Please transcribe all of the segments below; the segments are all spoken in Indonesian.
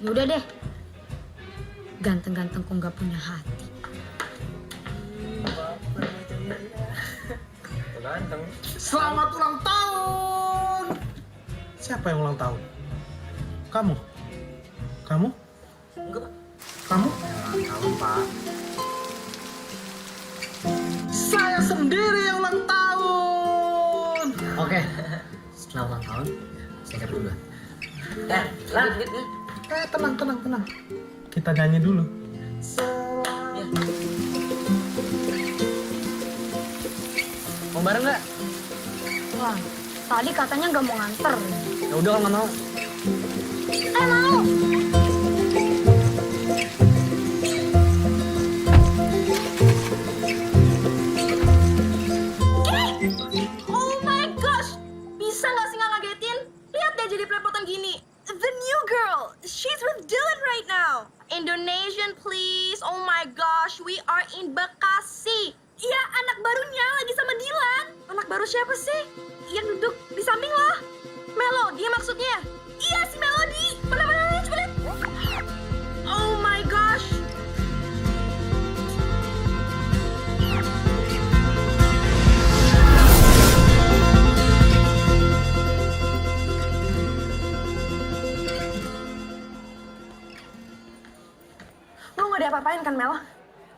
Yaudah deh. Ganteng-ganteng kok nggak punya hati. Ganteng. Selamat ulang tahun! Siapa yang ulang tahun? Kamu? Kamu? Enggak, Pak. Kamu? Tahun, Pak. Saya sendiri yang ulang tahun! Oke. Setelah ulang tahun, saya ke dulu. Lan. Tenang. Kita nyanyi dulu. Ya. Mau bareng nggak? Wah, tadi katanya nggak mau nganter. Ya udah kalau nggak mau. Mau. Oh my gosh! Bisa nggak sih nggak ngagetin? Lihat deh jadi pelepotan gini. The new girl, she's with Dylan right now. Indonesian please. Oh my gosh, we are in Bekasi. Iya, anak barunya lagi sama Dylan. Anak baru siapa sih? Yang duduk di samping lo. Melo, dia maksudnya. Iya, si Melody. Mana, coba lihat. Oh my gosh. Lo nggak ada apa-apain kan, Mel?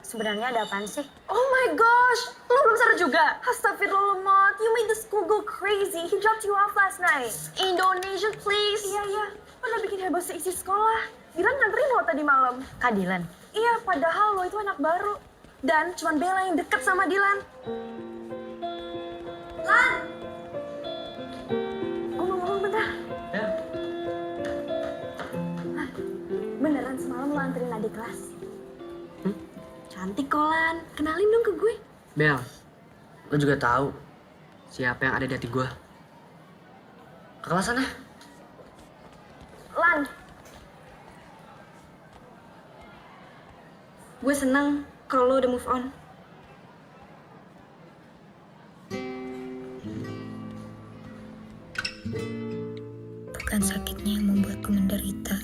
Sebenarnya ada apaan sih? Oh my gosh, lo belum sadar juga? Astagfirullah, Mot. You made the school go crazy. He dropped you off last night. Indonesian, please. Iya. Lo udah bikin heboh seisi sekolah. Dylan nganterin lo tadi malam. Kak Dylan. Iya, padahal lo itu anak baru. Dan cuman Bella yang deket sama Dylan. Lan! Ngomong bentar. Ya. Beneran semalam lo anterin adik kelas? Cantik kok, Lan. Kenalin dong ke gue. Bel, lo juga tahu siapa yang ada di hati gue. Ke kelas sana. Lan. Gue seneng kalau lo udah move on. Bukan sakitnya yang membuatku menderita.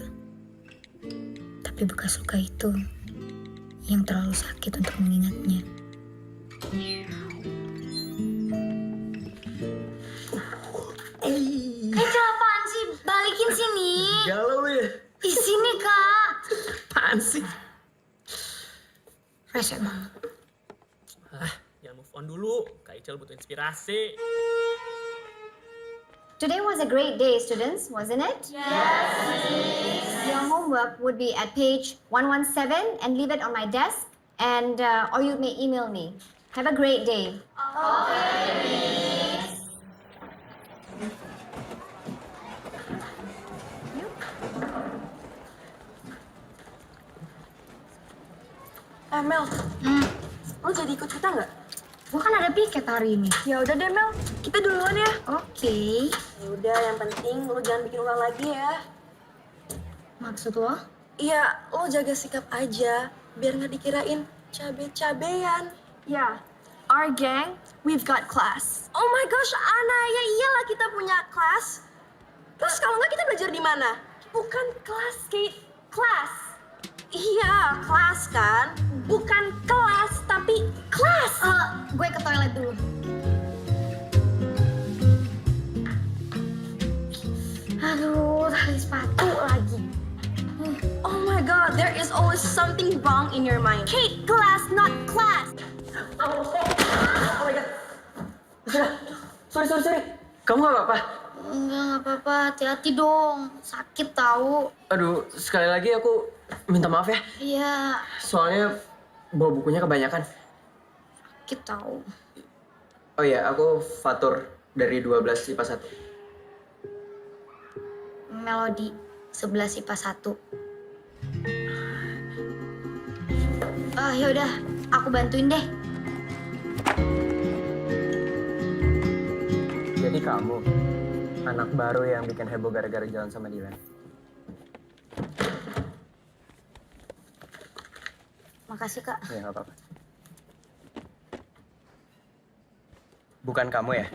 Tapi bekas luka itu yang terlalu sakit untuk mengingatnya. Kak, apaan sih? Balikin sini. Galau lo ya? Di sini, Kak. Apaan sih? Rese banget. Jangan move on dulu, Kak Ical butuh inspirasi. Today was a great day, students, wasn't it? Yes. Your homework would be at page 117 and leave it on my desk, and or you may email me. Have a great day. Mel, lo jadi ikut kita nggak? Gua kan ada piket hari ini. Ya udah deh, Mel. Kita duluan ya. Oke. Ya udah, yang penting lo jangan bikin ulah lagi ya. Maksud lo? Iya, lo jaga sikap aja, biar nggak dikirain cabe-cabean. Ya, our gang, we've got class. Oh my gosh, Ana, ya iyalah kita punya kelas. Terus kalau nggak kita belajar di mana? Bukan kelas, Kate. Kelas. Iya, kelas kan. Bukan kelas, tapi kelas. Gue ke toilet dulu. Aduh, tali sepatu lagi. Oh my god, there is always something wrong in your mind. Kate, class, not class. Oh my god. Sorry. Kamu gak apa-apa? Enggak apa-apa. Hati-hati dong. Sakit tahu. Aduh, sekali lagi aku minta maaf ya. Iya, Soalnya bawa bukunya kebanyakan. sakit tahu. Oh iya, aku Fatur dari 12 IPA 1. Melody 11 IPA 1. Yaudah, aku bantuin deh. Jadi kamu, anak baru yang bikin heboh gara-gara jalan sama Dylan. Makasih, Kak. Ya, nggak apa-apa. Bukan kamu ya?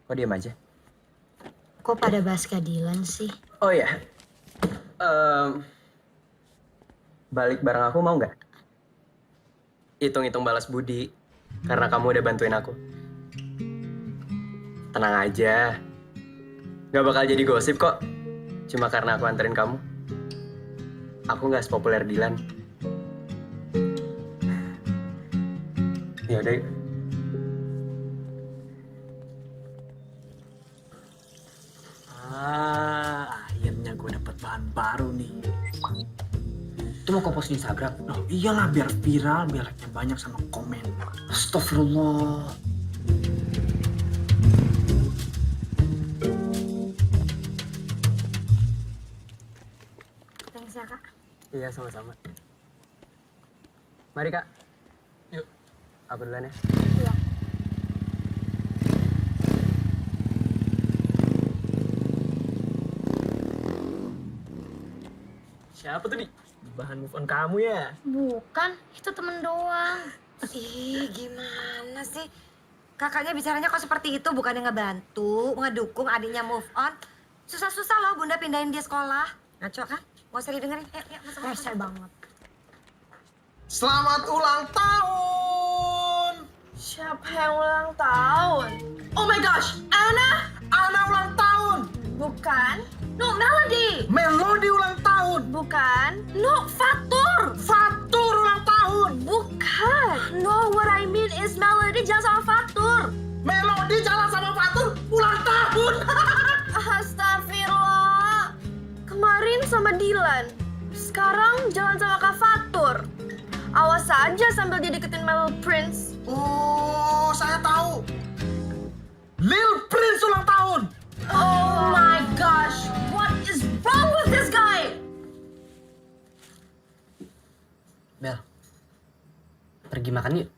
Kok diam aja? Kok pada bahas Kak Dylan sih? Oh iya. balik bareng aku mau nggak? Hitung-hitung balas budi karena kamu udah bantuin aku. Tenang aja, nggak bakal jadi gosip kok. Cuma karena aku anterin kamu. Aku nggak sepopuler Dilan. Ya udah. Yuk. Akhirnya gue dapet bahan baru nih. Itu mau kau post di Instagram? Oh iyalah, biar viral, biar like-nya banyak sama komen. Astagfirullah. Thanks ya, Kak. Iya, sama-sama. Mari, Kak. Yuk. Aku duluan ya. Iya. Siapa tuh, Di? Bahan move on kamu ya? Bukan, itu temen doang. Ih, gimana sih? Kakaknya bicaranya kok seperti itu, bukannya ngebantu, ngedukung adiknya move on. Susah-susah loh Bunda pindahin dia sekolah. Ngaco kan? Mau usah didengerin. Yuk, masuk. Rese banget. Selamat ulang tahun! Siapa yang ulang tahun? Oh my gosh, Anna? Ana ulang tahun! Bukan. No, Melody. Melody ulang tahun! Bukan. No, Fatur. Fatur ulang tahun! Bukan. No, what I mean is Melody jalan sama Fatur. Melody jalan sama Fatur ulang tahun! Astagfirullah. Kemarin sama Dilan. Sekarang jalan sama Kak Fatur. Awas aja sambil dia deketin Mel Prince. Oh, saya tahu. Lil Prince ulang tahun! Oh my gosh, what is wrong with this guy? Bel, pergi makan yuk.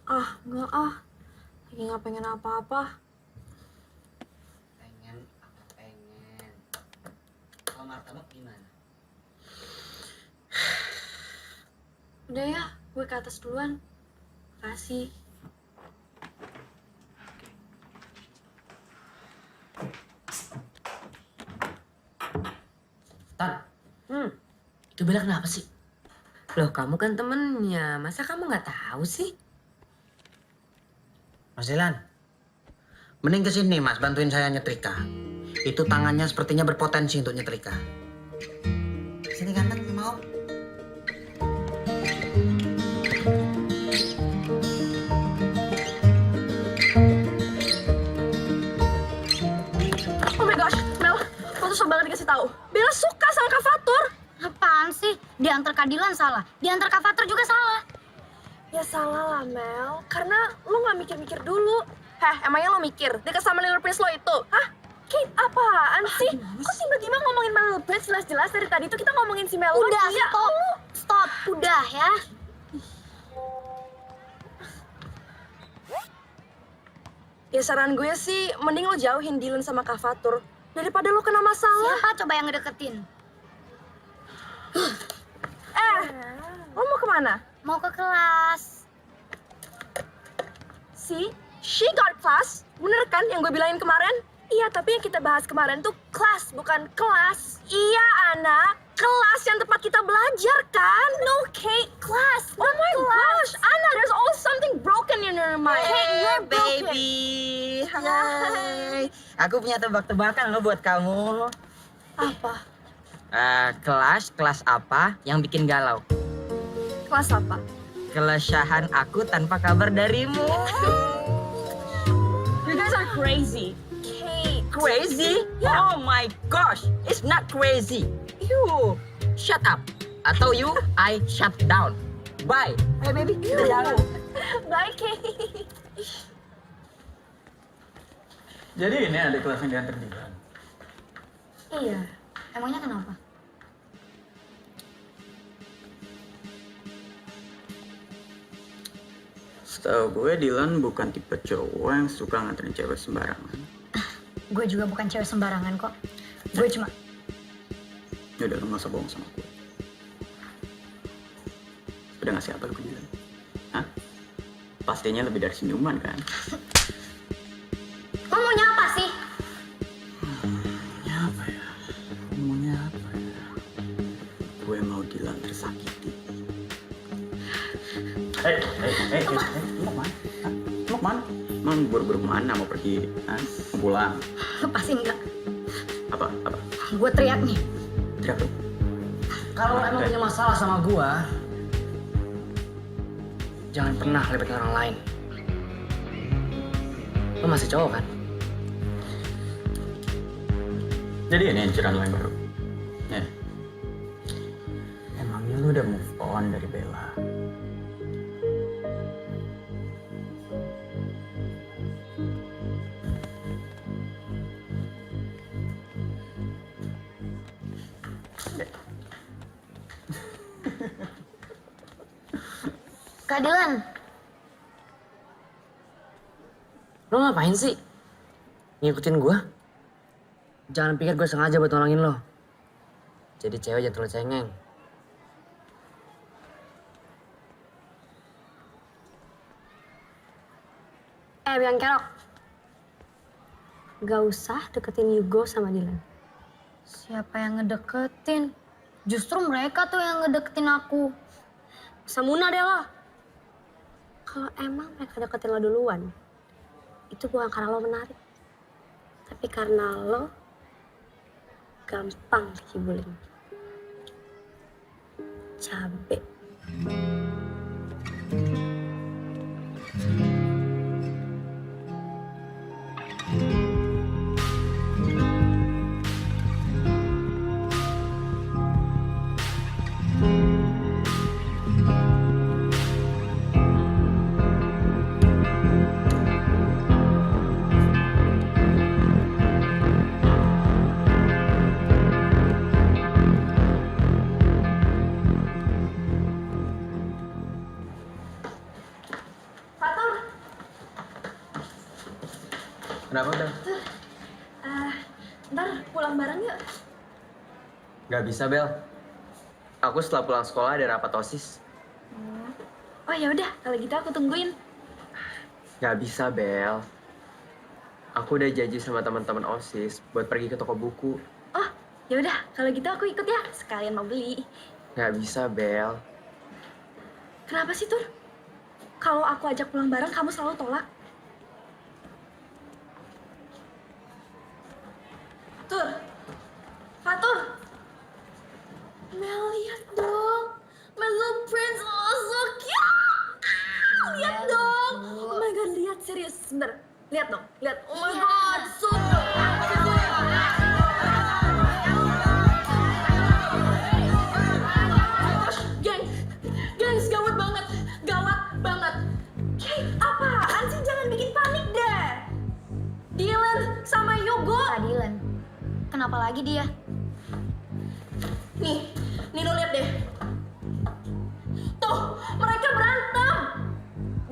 Enggak ah. Lagi nggak pengen apa-apa. Pengen. Kalau martabak gimana? Udah ya, gue ke atas duluan. Makasih. Tan, itu Bella kenapa sih? Loh, kamu kan temennya. Masa kamu nggak tahu sih? Mas Dilan, mending kesini mas, bantuin saya nyetrika. Itu tangannya sepertinya berpotensi untuk nyetrika. Sini ganteng, mau? Oh my gosh, Mel, lo tuh sok banget dikasih tahu. Bella suka sama Kak Fatur. Apaan sih? Diantar Kak Dilan salah. Diantar Kak Fatur juga salah. Ya salah lah, Mel. Karena lo nggak mikir-mikir dulu. Heh, emangnya lo mikir deket sama Lil Prince lo itu? Hah? Kate, apaan sih? Kok tiba-tiba ngomongin Lil Prince jelas-jelas dari tadi tuh kita ngomongin si Mel. Udah, Ya, stop. Stop, udah ya. Ya saran gue sih, mending lo jauhin Dylan sama Kak Fatur. Daripada lo kena masalah. Siapa coba yang ngedeketin? Lo mau kemana? Mau ke kelas. See, she got class. Bener kan yang gue bilangin kemarin? Iya, tapi yang kita bahas kemarin tuh kelas, bukan kelas. Iya, Ana. Kelas yang tempat kita belajar, kan? No, Kate, class. Oh my gosh, Ana, there's always something broken in your mind. Kate, you're broken. Baby, hai. Aku punya tebak-tebakan loh buat kamu. Apa? Kelas apa yang bikin galau? Kelas apa? Kelesyahan aku tanpa kabar darimu. You guys are crazy. Kate. Crazy? Yeah. Oh my gosh, it's not crazy. You shut up. Atau you, I shut down. Bye. Hey baby, kita jalan. Bye, Kate. Jadi ini ada kelas yang diantar Dilan. Iya. Emangnya kenapa? Setahu gue Dilan bukan tipe cowok yang suka nganterin cewek sembarangan. Gue juga bukan cewek sembarangan kok. Gue cuma... Yaudah lu gak usah bohong sama gue. Udah ngasih apa lu ke Dilan? Hah? Pastinya lebih dari senyuman kan? Lo maunya apa sih? Maunya apa ya? Gue mau Dilan tersakiti. Lu mau kemana? Hah? Lu mau kemana? Emang buru-buru kemana? Mau pergi? Hah? Mau pulang? Lepasin enggak? Apa? Gue teriak nih. Teriak lu? Kalau lo emang punya masalah sama gua, jangan pernah libatin orang lain. Lo masih cowok kan? Jadi ini inceran lo yang baru? Ya. Emangnya lu udah move on dari Bella? Kak Dilan, Lo ngapain sih? Ngikutin gua? Jangan pikir gue sengaja buat nolongin lo. Jadi cewek jangan terlalu cengeng. Biang Kerok. Gak usah deketin Yugo sama Dilan. siapa yang ngedeketin? Justru mereka tuh yang ngedeketin aku. Samuna deh lo. Kalau emang mereka deketin lo duluan, itu bukan karena lo menarik. Tapi karena lo gampang dikibulin. Cabe. Kenapa, Bel? Ntar pulang bareng yuk. Gak bisa, Bel. Aku setelah pulang sekolah ada rapat OSIS. Oh ya udah, kalau gitu aku tungguin. Gak bisa, Bel. Aku udah janji sama teman-teman OSIS buat pergi ke toko buku. Oh, ya udah, kalau gitu aku ikut ya. Sekalian mau beli. Gak bisa, Bel. Kenapa sih, Tur? Kalau aku ajak pulang bareng, kamu selalu tolak. Tur, Fatur. Mel, lihat dong. My little prince, oh so cute. Lihat dong. Oh my god, lihat serius. Sebentar, lihat dong. Lihat, oh my god, so Gengs, gawat banget. Gawat banget. Kate, apaan sih? Jangan bikin panik deh. Dylan sama Yugo. Kak Dilan, kenapa lagi dia? Nih, lo lihat deh. Tuh, mereka berantem.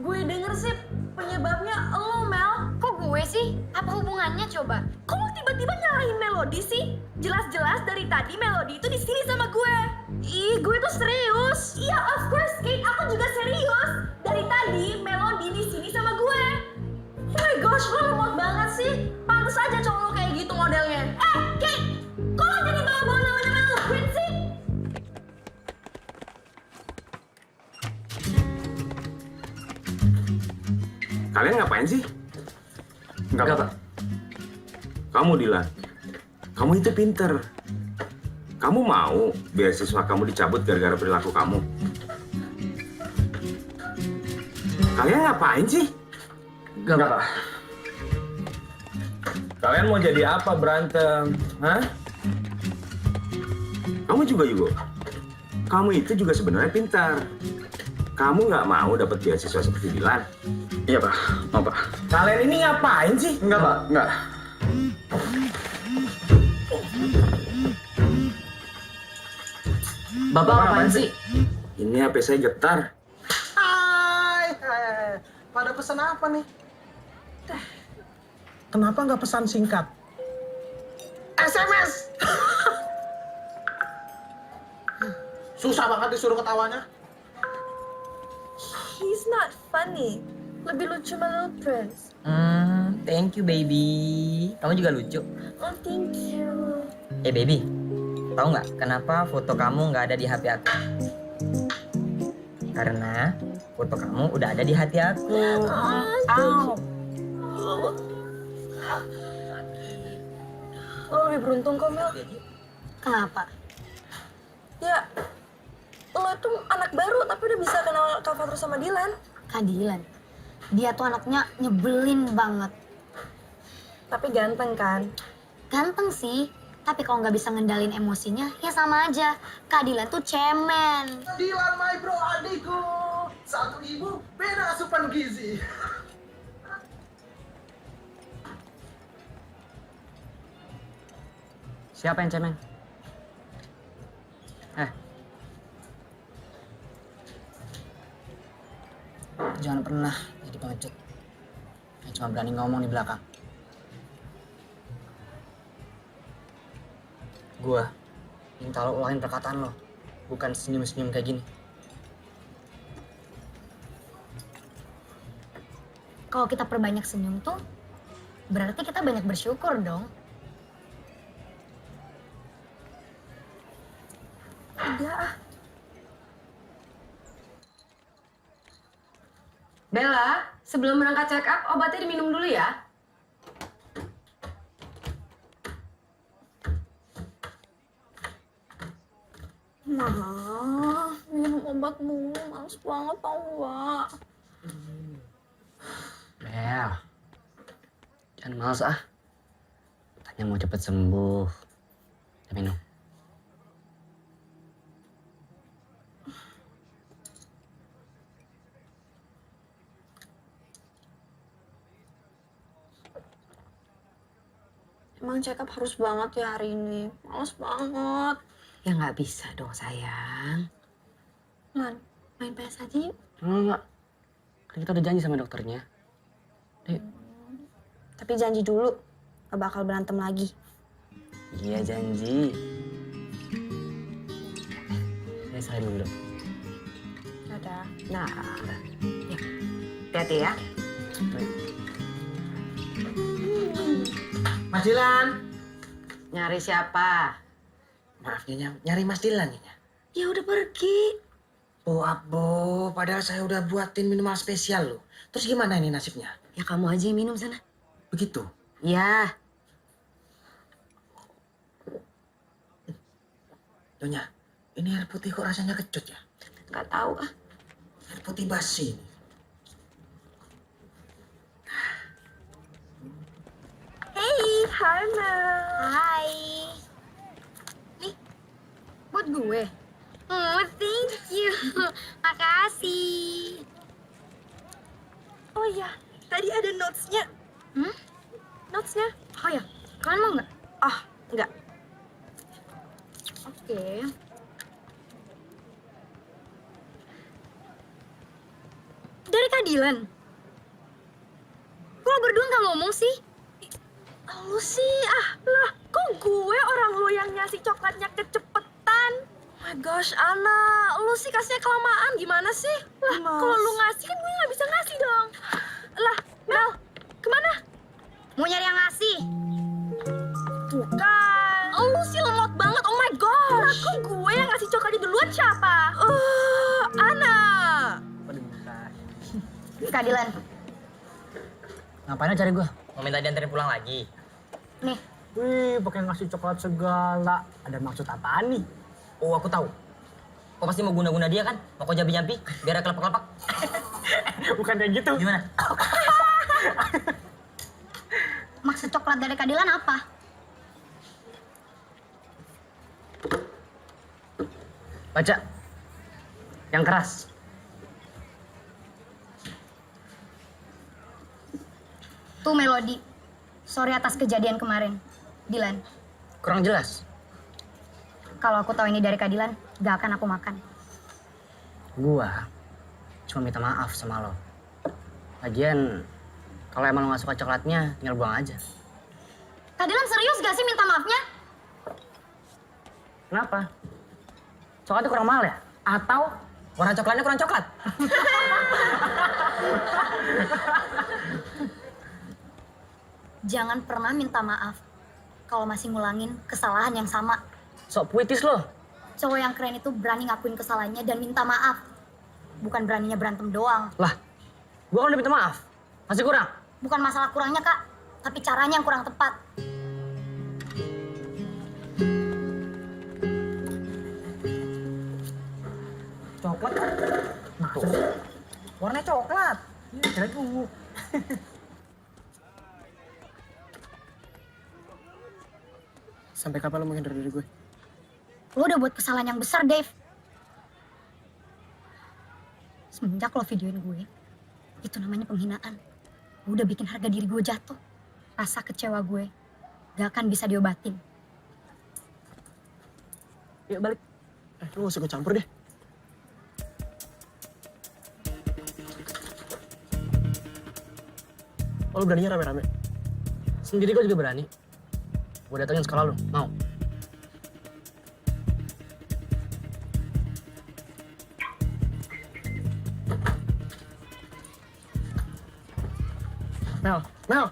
Gue denger sih penyebabnya lo, Mel. Kok gue sih? Apa hubungannya coba? Kok lo tiba-tiba nyalahin Melody sih? Jelas-jelas dari tadi Melody itu di sini sama gue. Ih, gue tuh serius. Iya, of course, Kate. Aku juga serius. Dari tadi Melody di sini sama gue. Oh my gosh, lo lemot banget sih. Pantes aja cowok lo kayak gitu modelnya. Kate, kok lo jadi bawa-bawa namanya Mel Prince sih? Kalian ngapain sih? Enggak, Pak. Kamu Dilan, kamu itu pinter. Kamu mau beasiswa kamu dicabut gara-gara perilaku kamu? Kalian ngapain sih? Enggak, Pak. Kalian mau jadi apa berantem? Hah? Kamu juga Yugo. Kamu itu juga sebenarnya pintar. Kamu nggak mau dapat beasiswa seperti Dilan? Iya, Pak. Mau, Pak. Kalian ini ngapain sih? Enggak, Pak. Enggak. Bapak ngapain sih? Ini HP saya getar. Hai. Pada pesan apa nih? Kenapa nggak pesan singkat? SMS! Susah banget disuruh ketawanya. He's not funny. Lebih lucu My Little Prince. Thank you baby. Kamu juga lucu. Oh, thank you. Baby. Tahu nggak kenapa foto kamu nggak ada di HP aku? Karena foto kamu udah ada di hati aku. Lo lebih beruntung kok, Mel. Kenapa? Ya, lo tuh anak baru tapi udah bisa kenal Kak Fatur sama Dilan. Kak Dilan. Dia tuh anaknya nyebelin banget. Tapi ganteng kan? Ganteng sih, tapi kalau nggak bisa ngendalin emosinya, ya sama aja. Kak Dilan tuh cemen. Dilan my bro adikku. Satu ibu, beda asupan gizi. Siapa yang cemen? Jangan pernah jadi pengecut. Yang cuma berani ngomong di belakang. Gua minta lo ulangin perkataan lo, bukan senyum-senyum kayak gini. Kalau kita perbanyak senyum tuh, berarti kita banyak bersyukur dong. Udah ah. Bella, sebelum berangkat check up, obatnya diminum dulu ya. Nah, minum obat mulu, males banget tau gak? Bel, jangan males ah. Tanya mau cepet sembuh. Ya minum. Emang check up harus banget ya hari ini. Males banget. Ya nggak bisa dong sayang. Man, main PS aja yuk. Enggak. Kan kita udah janji sama dokternya. Ayo. Tapi janji dulu, gak bakal berantem lagi. Iya janji. Saya salim dulu. Dadah. Nah, ya. Hati-hati ya. Mas Dilan. Nyari siapa? Maaf Nyonya, nyari Mas Dilan Nyonya. Ya udah pergi. Oh Abo, padahal saya udah buatin minuman spesial loh. Terus gimana ini nasibnya? Ya kamu aja yang minum sana. Begitu? Ya. Nyonya, ini air putih kok rasanya kecut ya? Nggak tahu ah. Air putih basi ini. Hey, hi Mel. Hai. Nih, buat gue. Oh, thank you. Makasih. Oh iya, tadi ada notes-nya. Notes-nya? Oh ya, kalian mau nggak? Ah, enggak. Oke. Dari Kak Dilan. Kok lo berdua nggak ngomong sih? Lu sih, lah, kok gue orang lu yang ngasih coklatnya kecepetan? Oh my gosh, Ana, lu sih kasihnya kelamaan, gimana sih? Lah, kalau lu ngasih kan gue nggak bisa ngasih dong. Lah, Mel, kemana? Mau nyari yang ngasih? Bukan. Lu sih lemot banget, oh my gosh. Lah, kok gue yang ngasih coklatnya duluan siapa? Ana. Kak Dilan. Ngapain cari gua? Mau minta dianterin pulang lagi? Nih. Wih, pakai ngasih coklat segala. Ada maksud apaan nih? Oh, aku tahu. Kok pasti mau guna-guna dia kan? Mau kok jampi-jampi, biar kelepak-kelepak. Bukan kayak gitu. Gimana? Maksud coklat dari Kak Dilan apa? Baca. Yang keras. Tuh Melody. Sorry atas kejadian kemarin. Dilan. Kurang jelas. Kalau aku tahu ini dari Kak Dilan, gak akan aku makan. Gua cuma minta maaf sama lo. Lagian, kalau emang lo gak suka coklatnya, tinggal buang aja. Kak Dilan serius gak sih minta maafnya? Kenapa? Coklatnya kurang mahal ya? Atau warna coklatnya kurang coklat? Jangan pernah minta maaf kalau masih ngulangin kesalahan yang sama. Sok puitis lo. Cowok yang keren itu berani ngakuin kesalahannya dan minta maaf. Bukan beraninya berantem doang. Lah, gua kan udah minta maaf. Masih kurang? Bukan masalah kurangnya, Kak. Tapi caranya yang kurang tepat. Coklat. Nah, warnanya coklat. Kira ungu. Sampai kapan lo mau hindar dari gue? Lo udah buat kesalahan yang besar, Dave. Semenjak lo videoin gue, itu namanya penghinaan. Lo udah bikin harga diri gue jatuh. Rasa kecewa gue gak akan bisa diobatin. Yuk balik. Lo gak usah gue campur deh. Oh, lo beraninya rame-rame? Sendiri gue juga berani. Gue datengin sekolah lo, mau? Mel!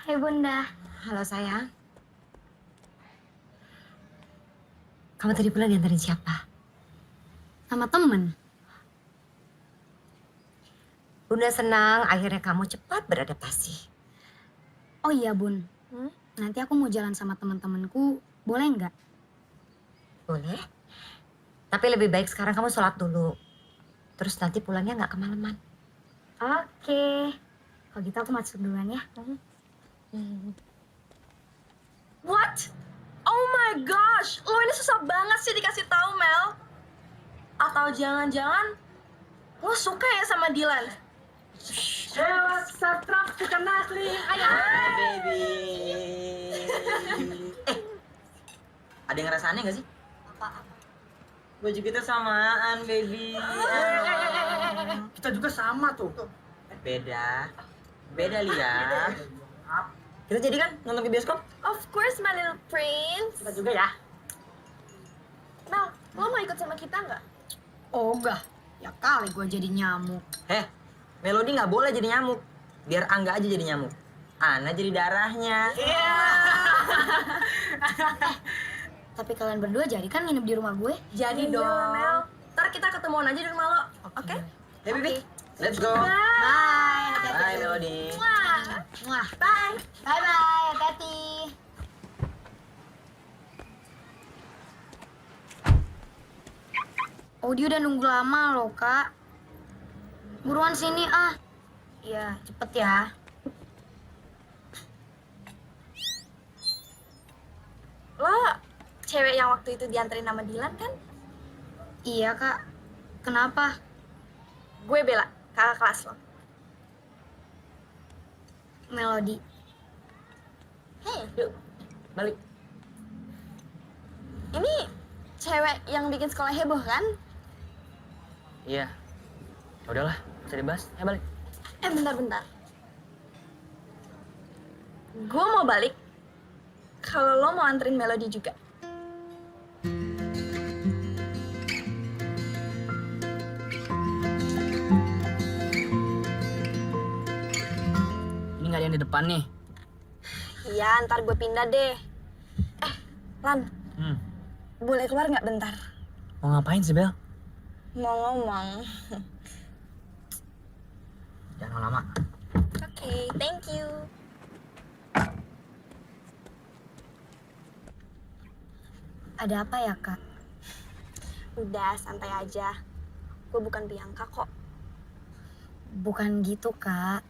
Hai Bunda. Halo sayang. Kamu tadi pulang diantarin siapa? Sama temen. Bunda senang akhirnya kamu cepat beradaptasi. Oh iya Bun, nanti aku mau jalan sama teman-temanku, boleh nggak? Boleh. Tapi lebih baik sekarang kamu sholat dulu. Terus nanti pulangnya nggak kemalaman. Oke. Kalau gitu aku masuk duluan ya. What? Oh my gosh, lo ini susah banget sih dikasih tahu Mel. Atau jangan-jangan lo suka ya sama Dylan? Baby. Ada yang ngerasaannya gak sih? Baju kita samaan, baby. Kita juga sama tuh. Beda. Beda, Lia. Kita jadi kan nonton ke bioskop? Of course, my little prince. Kita juga ya. Mel, lo mau ikut sama kita nggak? Oh enggak, ya kali gue jadi nyamuk. Melody nggak boleh jadi nyamuk. Biar Angga aja jadi nyamuk. Ana jadi darahnya. Tapi kalian berdua jadi kan nginep di rumah gue? Jadi dong. Mel. Ntar kita ketemuan aja di rumah lo, oke? Hey, baby. Let's go. Bye. Bye, Melody. Muah. Bye. Bye-bye, hati-hati. Oh, dia udah nunggu lama loh, Kak. Buruan sini, ah. Iya, cepet ya. Lo cewek yang waktu itu dianterin sama Dylan kan? Iya, Kak. Kenapa? Gue Bella, kakak kelas lo. Melody. Yuk, balik. Ini cewek yang bikin sekolah heboh kan? Iya. Ya udahlah, bisa dibahas. Ya balik. Bentar-bentar. Gue mau balik kalau lo mau anterin Melody juga. Ini nggak ada yang di depan nih. Iya, ntar gue pindah deh. Lan, boleh keluar nggak bentar? Mau ngapain sih, Bel? Mau ngomong. Jangan lama. Oke, thank you. Ada apa ya, Kak? Udah, santai aja. Gue bukan Bianca kok. Bukan gitu, Kak.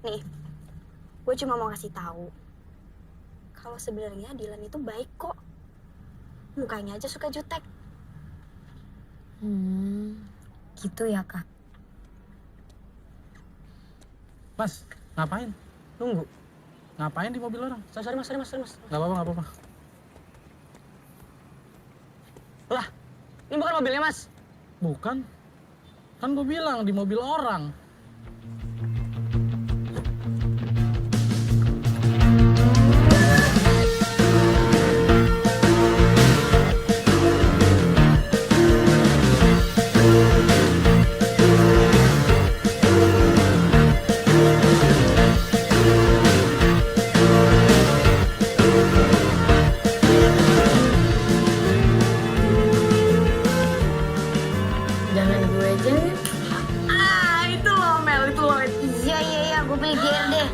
Nih, gue cuma mau ngasih tahu kalau sebenarnya Dylan itu baik kok. Mukanya aja suka jutek. Gitu ya, Kak. Mas, ngapain? Nunggu. Ngapain di mobil orang? Sorry, mas. Gak apa-apa. Ini bukan mobilnya, Mas. Bukan. Kan gue bilang di mobil orang. Jangan gue aja nih. Itu loh Mel, itu loh. Iya, gue beli GR deh.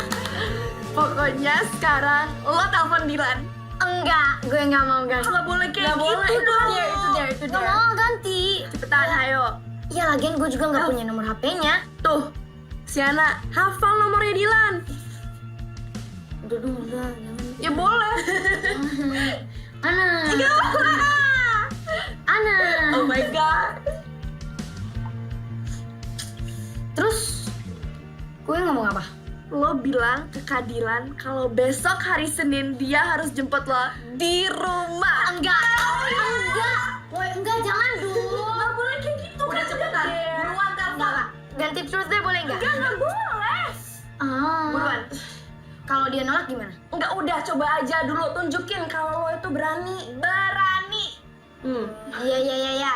Pokoknya sekarang lo telepon Dilan. Enggak, gue nggak mau ganti. Kalau boleh kayak Nggak boleh, gitu itu dong. dia, itu dia, itu Nggak dia. mau ganti. Cepetan, ayo. Ya lagian gue juga nggak punya nomor HP-nya. Tuh, Siana, hafal nomornya Dilan. Udah dong, udah, jangan. Ya boleh. Ana. Ana. Oh my god. Terus gue ngomong apa? Lo bilang ke Kak Dilan kalau besok hari Senin dia harus jemput lo di rumah. Enggak. Woi, enggak, jangan dulu. Gak boleh kayak gitu. Udah cepetan. Buruan telepon. Enggak. Ganti terus deh, boleh nggak? Gak boleh. Buruan. Kalau dia nolak gimana? Enggak, udah coba aja dulu tunjukin kalau lo itu berani. Berani. Iya.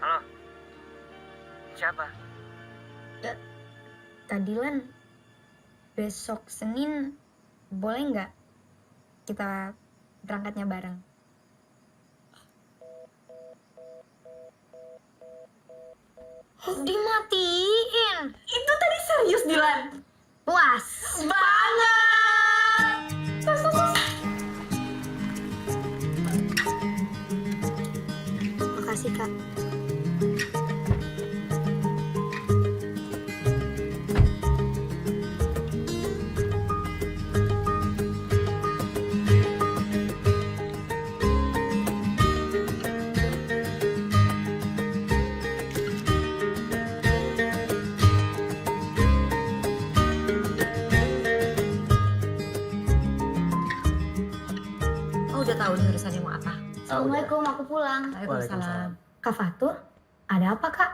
Halo. Siapa? Tadilan, besok Senin boleh nggak kita berangkatnya bareng? Dimatiin. Itu tadi serius Dilan. Puas. Banget. Makasih, Kak. Oh, udah tahu nih urusannya mau apa? Assalamualaikum, aku pulang. Waalaikumsalam. Kak Fatur, ada apa, Kak?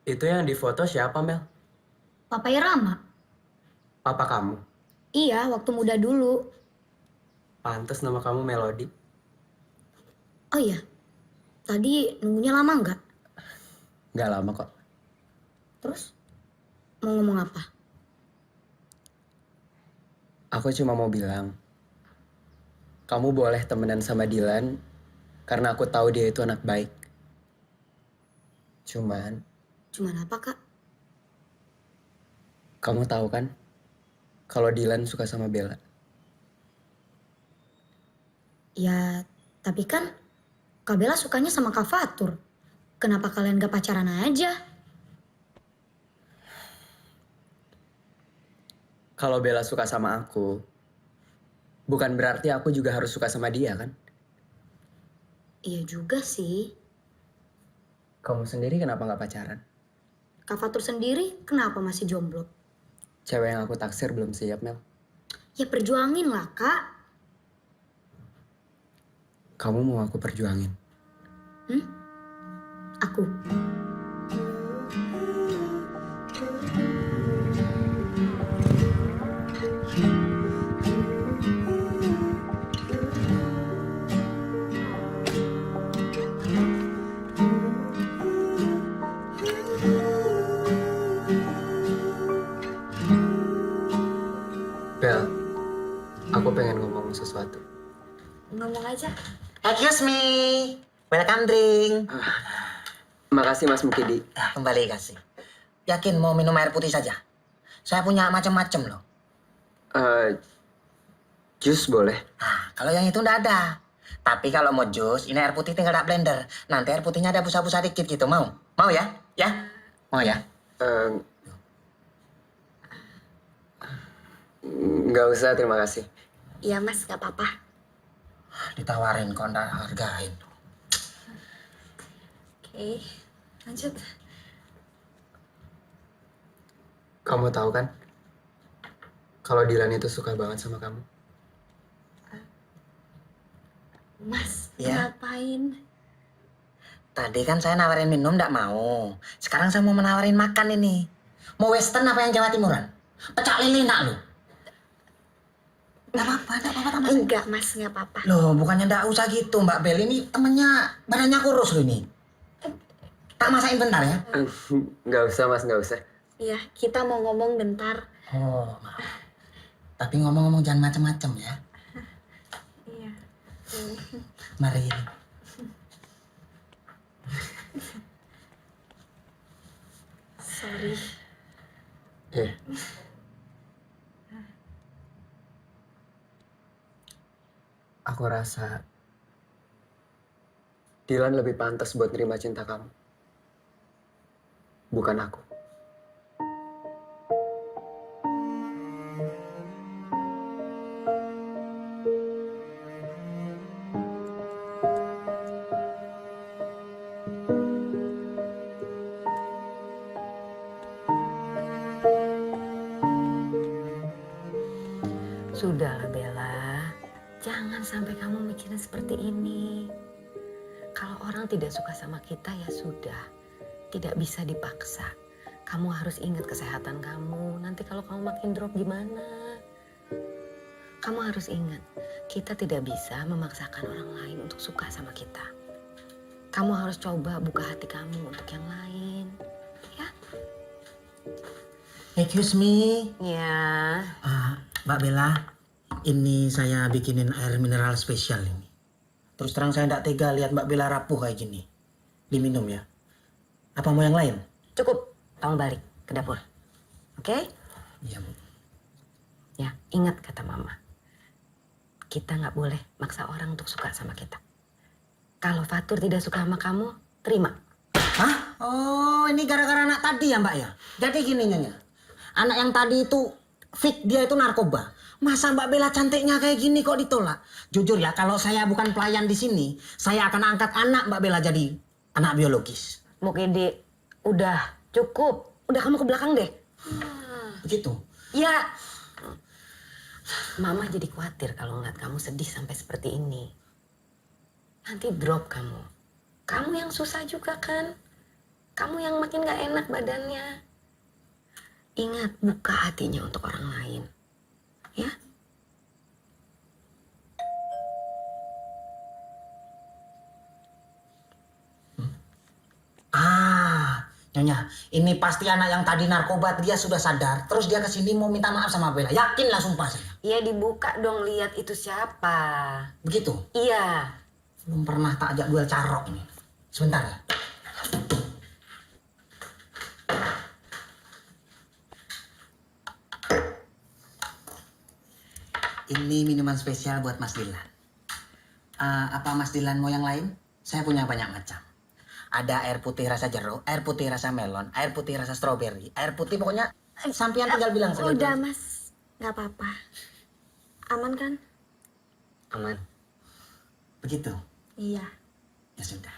Itu yang di foto siapa, Mel? Papanya Rama? Papa kamu? Iya, waktu muda dulu. Pantes nama kamu Melody. Oh iya, tadi nunggunya lama nggak? Nggak lama kok. Terus, mau ngomong apa? Aku cuma mau bilang, kamu boleh temenan sama Dilan karena aku tahu dia itu anak baik. Cuman, Apa, Kak? kamu tahu kan kalau Dilan suka sama Bella? Ya, tapi kan Kak Bella sukanya sama Kak Fatur. Kenapa kalian gak pacaran aja? Kalau Bella suka sama aku, bukan berarti aku juga harus suka sama dia kan? Iya juga sih. Kamu sendiri kenapa nggak pacaran? Kak Fatur sendiri kenapa masih jomblo? Cewek yang aku taksir belum siap, Mel. Ya perjuangin lah, Kak. Kamu mau aku perjuangin? Aku. Bel, aku pengen ngomong sesuatu. Ngomong aja. Excuse me. Welcome drink. Makasih Mas Mukidi. Kembali kasih. Yakin mau minum air putih saja? Saya punya macam-macam loh. Jus boleh? Kalau yang itu nggak ada. Tapi kalau mau jus, ini air putih tinggal tak blender. Nanti air putihnya ada busa-busa dikit gitu. Mau? Mau ya? Ya? Mau ya? Nggak usah, terima kasih. Iya Mas, nggak apa-apa. Ditawarin kok nggak hargain. Oke, lanjut. Kamu tahu kan? Kalau Dilan itu suka banget sama kamu. Mas, Ya. ngapain? Tadi kan saya nawarin minum ndak mau. Sekarang saya mau menawarin makan ini. Mau western apa yang Jawa Timuran? Pecak lele nak lu. Nggak apa-apa Mas. Enggak, Mas, nggak apa-apa. Loh, bukannya ndak usah gitu Mbak Bel. Ini temennya badannya kurus loh ini. Tak masakin bentar ya? Nggak usah Mas, nggak usah. Iya, kita mau ngomong bentar. Oh, maaf. Tapi ngomong-ngomong jangan macem-macem ya. Iya. Mari. Sorry. Iya. Aku rasa Dilan lebih pantas buat nerima cinta kamu. Bukan aku. Sudahlah Bella, jangan sampai kamu mikirin seperti ini. Kalau orang tidak suka sama kita ya sudah, tidak bisa dipaksa. Kamu harus ingat kesehatan kamu, nanti kalau kamu makin drop gimana? Kamu harus ingat, kita tidak bisa memaksakan orang lain untuk suka sama kita. Kamu harus coba buka hati kamu untuk yang lain, ya? Excuse me. Ya. Mbak Bella, ini saya bikinin air mineral spesial ini. Terus terang saya tidak tega lihat Mbak Bella rapuh kayak gini. Diminum ya. Apa mau yang lain? Cukup, kamu balik ke dapur. Oke? Iya, Bu. Ya, ingat kata Mama. Kita nggak boleh maksa orang untuk suka sama kita. Kalau Fatur tidak suka sama kamu, terima. Hah? Oh, ini gara-gara anak tadi ya, Mbak ya? Jadi gini, Nyonya. Anak yang tadi itu fake, dia itu narkoba. Masa Mbak Bella cantiknya kayak gini kok ditolak? Jujur ya, kalau saya bukan pelayan di sini, saya akan angkat anak Mbak Bella jadi anak biologis. Mukidi, udah cukup. Udah kamu ke belakang deh. Begitu? Ya. Mama jadi khawatir kalau ngeliat kamu sedih sampai seperti ini. Nanti drop kamu. Kamu yang susah juga kan? Kamu yang makin gak enak badannya. Ingat, buka hatinya untuk orang lain. Ya? Nyonya, ini pasti anak yang tadi narkoba, dia sudah sadar. Terus dia kesini mau minta maaf sama Bella. Yakin lah sumpah saya. Iya, dibuka dong, lihat itu siapa. Begitu? Iya. Belum pernah tak ajak duel carok ini. Sebentar ya. Ini minuman spesial buat Mas Dilan. Apa Mas Dilan mau yang lain? Saya punya banyak macam. Ada air putih rasa jeruk, air putih rasa melon, air putih rasa stroberi, air putih pokoknya sampean tinggal bilang saja. Udah Mas, nggak apa-apa. Aman kan? Aman. Begitu? Iya. Ya sudah.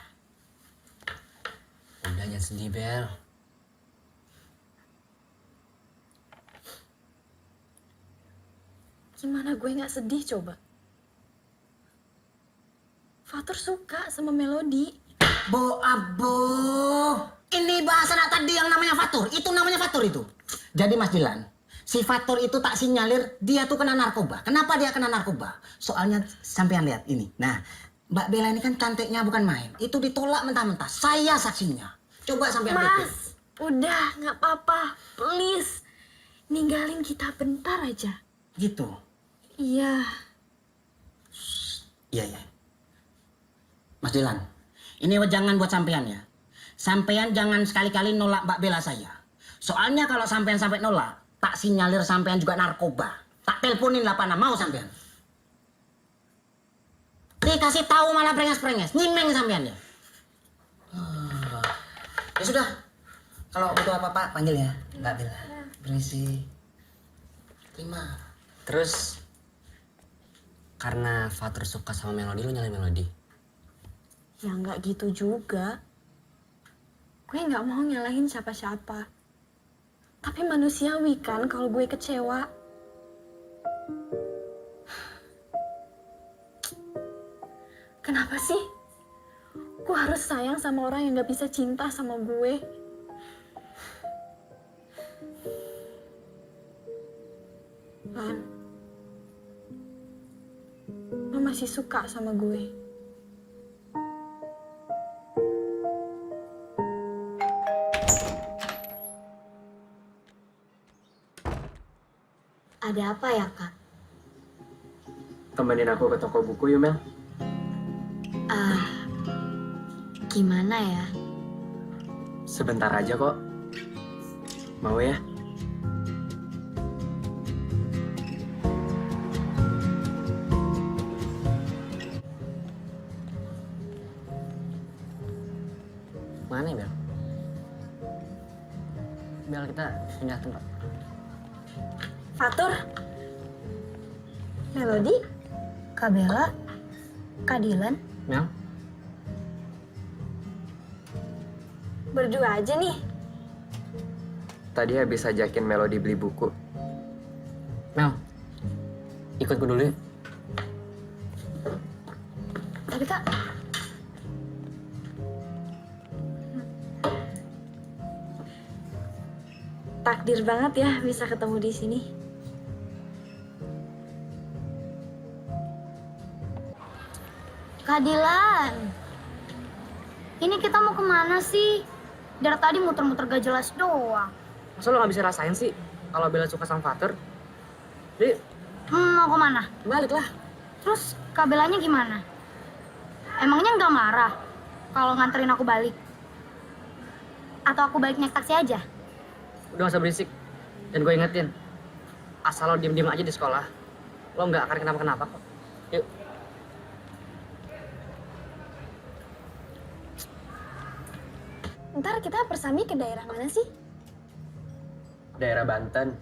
Udah jangan sedih, Bel. Gimana gue nggak sedih coba? Fatur suka sama Melody. Bo abo. Ini bahasa anak tadi yang namanya Fatur. Itu namanya Fatur itu. Jadi Mas Dilan, si Fatur itu tak sinyalir dia tuh kena narkoba. Kenapa dia kena narkoba? Soalnya sampean lihat ini. Nah, Mbak Bella ini kan cantiknya bukan main. Itu ditolak mentah-mentah. Saya saksinya. Coba sampean lihat. Mas, udah nggak apa-apa. Please, ninggalin kita bentar aja. Gitu. Iya. Iya, iya. Mas Dilan, ini jangan buat sampean ya. Sampean jangan sekali-kali nolak Mbak Bella saya. Soalnya kalau sampean sampai nolak, tak sinyalir sampean juga narkoba. Tak teleponin lah pana, mau sampean. Dikasih tahu malah prenges-prenges, nyimeng sampean ya. Ya sudah, kalau butuh apa-apa panggil ya Mbak Bella. Berisi. Terima. Terus karena Fatur suka sama Melody, lu nyalain Melody? Ya nggak gitu juga. Gue nggak mau nyalahin siapa-siapa. Tapi manusiawi kan kalau gue kecewa. Kenapa sih? Gue harus sayang sama orang yang gak bisa cinta sama gue. Lan, lo masih suka sama gue. Ada apa ya, Kak? Temenin aku ke toko buku yuk, Mel. Gimana ya? Sebentar aja kok. Mau ya? Mana ya, Bel? Bel, kita pindah tempat. Fatur, Melody, Kak Bella, Kak Dilan, Mel? berdua aja nih. Tadi habis ajakin Melody beli buku. Mel, ikut gue dulu ya. Tapi Kak, takdir banget ya bisa ketemu di sini. Kak Dilan, ini kita mau kemana sih? Dari tadi muter-muter gak jelas doang. Masa lo gak bisa rasain sih kalau Bella suka sama Fatur? Jadi, Mau kemana? balik lah. Terus Kak Bellanya gimana? Emangnya nggak marah kalau nganterin aku balik? Atau aku balik naik taksi aja? Udah gak usah berisik. Dan gue ingetin, asal lo diem-diem aja di sekolah, lo gak akan kenapa-kenapa kok. Yuk. Ntar kita persami ke daerah mana sih? Daerah Banten.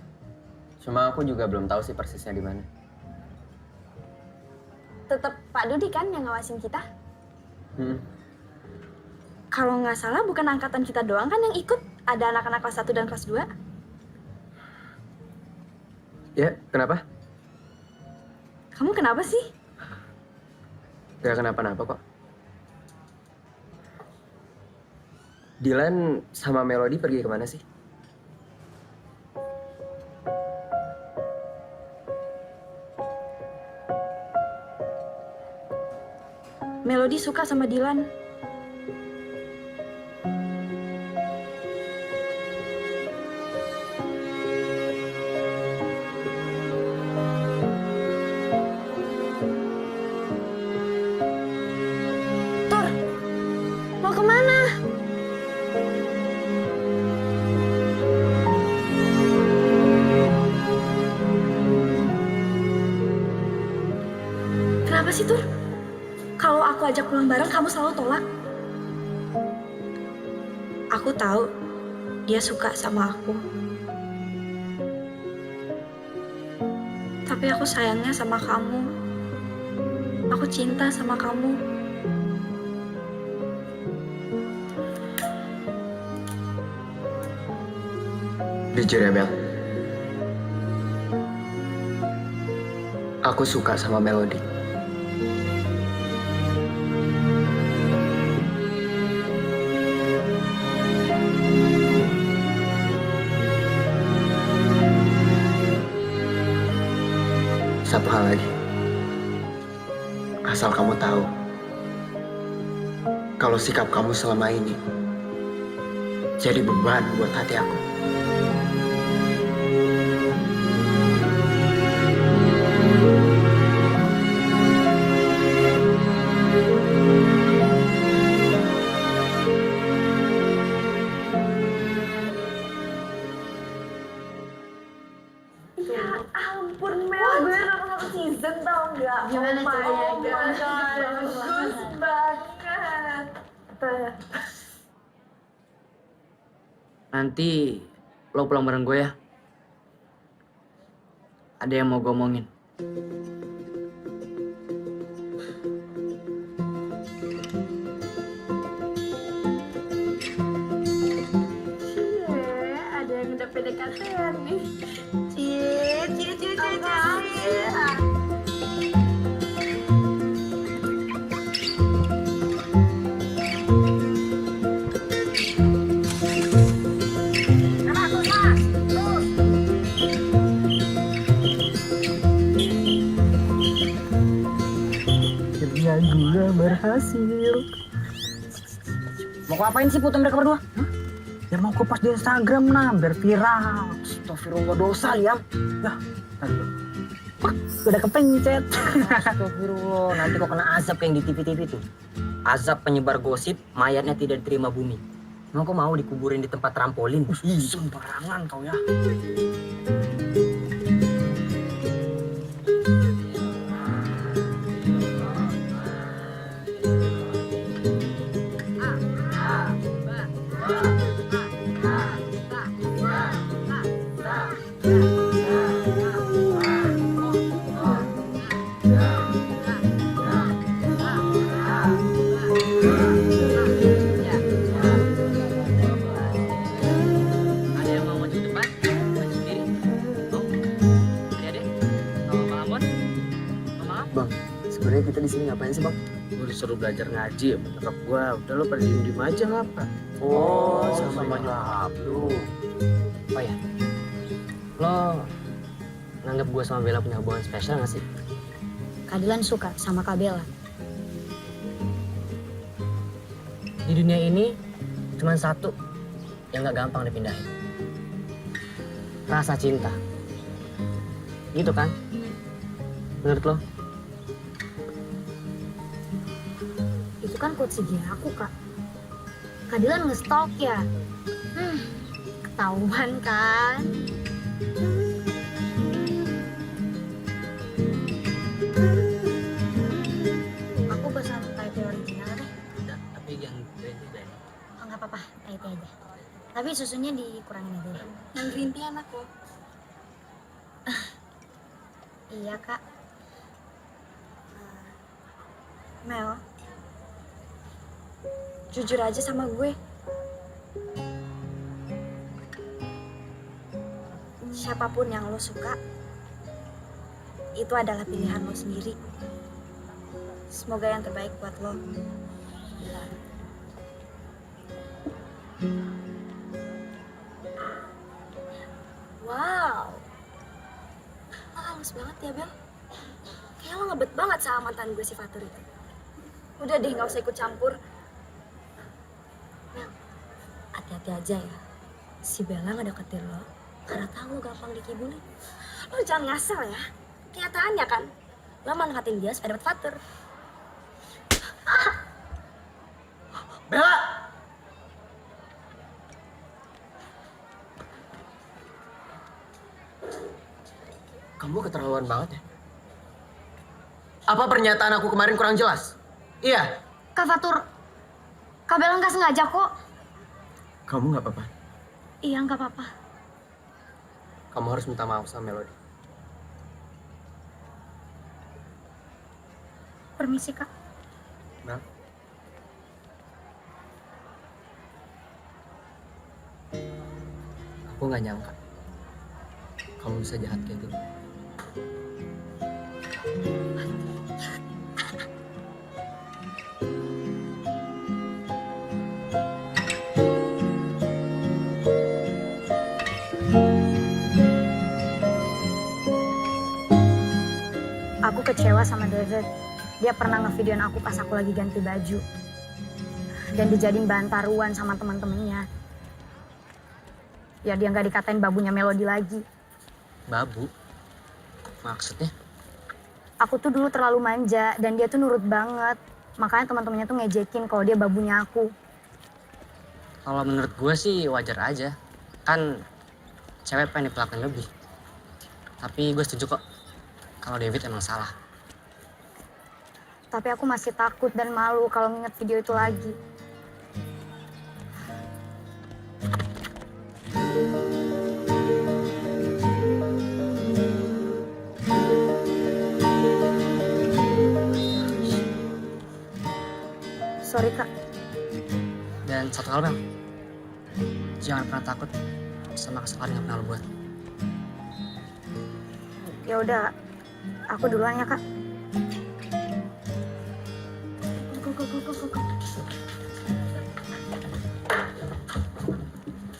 Cuma aku juga belum tahu sih persisnya di mana. Tetap Pak Dudi kan yang ngawasin kita? Kalau nggak salah bukan angkatan kita doang kan yang ikut? Ada anak-anak kelas 1 dan kelas 2? Ya, kenapa? Kamu kenapa sih? Gak kenapa-napa kok. Dilan sama Melody pergi kemana sih? Melody suka sama Dilan. Tur, mau kemana? Kenapa sih, Tur? Kalau aku ajak pulang bareng, kamu selalu tolak. Aku tahu dia suka sama aku. Tapi aku sayangnya sama kamu. Aku cinta sama kamu. Jujur ya, Bel. Aku suka sama Melody. Satu hal lagi. Asal kamu tahu, kalau sikap kamu selama ini jadi beban buat hati aku. Ya ampun Mel, gue nonton satu season tau nggak? Gimana oh my ceritanya? God, bagus banget. Nanti lo pulang bareng gue ya. Ada yang mau gue omongin. Ada yang udah PDKT kecapean nih. Cie. Kerja gue berhasil. Mau ngapain sih foto mereka berdua? Hah? Biar mau kupas di Instagram nah, biar viral. Astagfirullah dosa ya. Ya, udah kepencet. Astagfirullah, nanti kok kena azab yang di TV-TV tuh. Azab penyebar gosip, mayatnya tidak diterima bumi. Emang kok mau dikuburin di tempat trampolin? Sembarangan kau ya. Ada yang mau maju ke depan? Maju sendiri. Oh, adik-adik, sama Bang Ambon, Mama. Bang, sebenarnya kita di sini ngapain sih, Bang? Gue disuruh belajar ngaji ya, nyokap gue. Udah lo pada diem aja ngapa? Oh, sama nyokap lu. Oh ya, lo nganggap gue sama Bella punya hubungan spesial gak sih? Kak Dilan suka sama Kak Bella. Di dunia ini cuma satu yang gak gampang dipindahin. Rasa cinta. Gitu kan? Menurut lo? Itu kan quotes IG aku, Kak. Kak Dilan nge-stalk ya? Ketahuan kan? Aku pesan Thai tea original deh. Tapi yang green tea deh. Oh, nggak apa-apa, Thai tea aja. Tapi susunya dikurangin aja deh. Yang green tea enak loh. Iya, Kak. Mel, Jujur aja sama gue. siapapun yang lo suka, itu adalah pilihan lo sendiri. Semoga yang terbaik buat lo. Wow. Lo halus banget ya, Bel. Kayak lo ngebet banget sama mantan gue si Fatur itu. Udah deh, gak usah ikut campur. Mel, hati-hati aja ya. Si Bella ngedeketin lo karena tahu lo gampang dikibulin. Lo jangan ngasal ya. Kenyataannya kan, lo manfaatin dia supaya dapet Fatur. Bella! Kamu keterlaluan banget ya. Apa pernyataan aku kemarin kurang jelas? Iya. Kak Fatur, Kak Bella nggak sengaja kok. Kamu nggak apa-apa. Iya, nggak apa-apa. Kamu harus minta maaf sama Melody. Permisi, Kak. Mel. Aku nggak nyangka kamu bisa jahat kayak gitu. Aku kecewa sama David. Dia pernah ngevideoin aku pas aku lagi ganti baju. Dan dijadiin bahan taruhan sama teman-temannya. Ya dia nggak dikatain babunya Melody lagi. Babu? Maksudnya? Aku tuh dulu terlalu manja dan dia tuh nurut banget. Makanya teman-temannya tuh ngejekin kalau dia babunya aku. Kalau menurut gue sih wajar aja. Kan cewek pengen diperlakukan lebih. Tapi gue setuju kok kalau David emang salah. Tapi aku masih takut dan malu kalau nginget video itu lagi. Sorry, Kak. Dan satu hal, Mel. Jangan pernah takut sama sekali nggak pernah lo buat. Ya udah, aku duluan ya kak.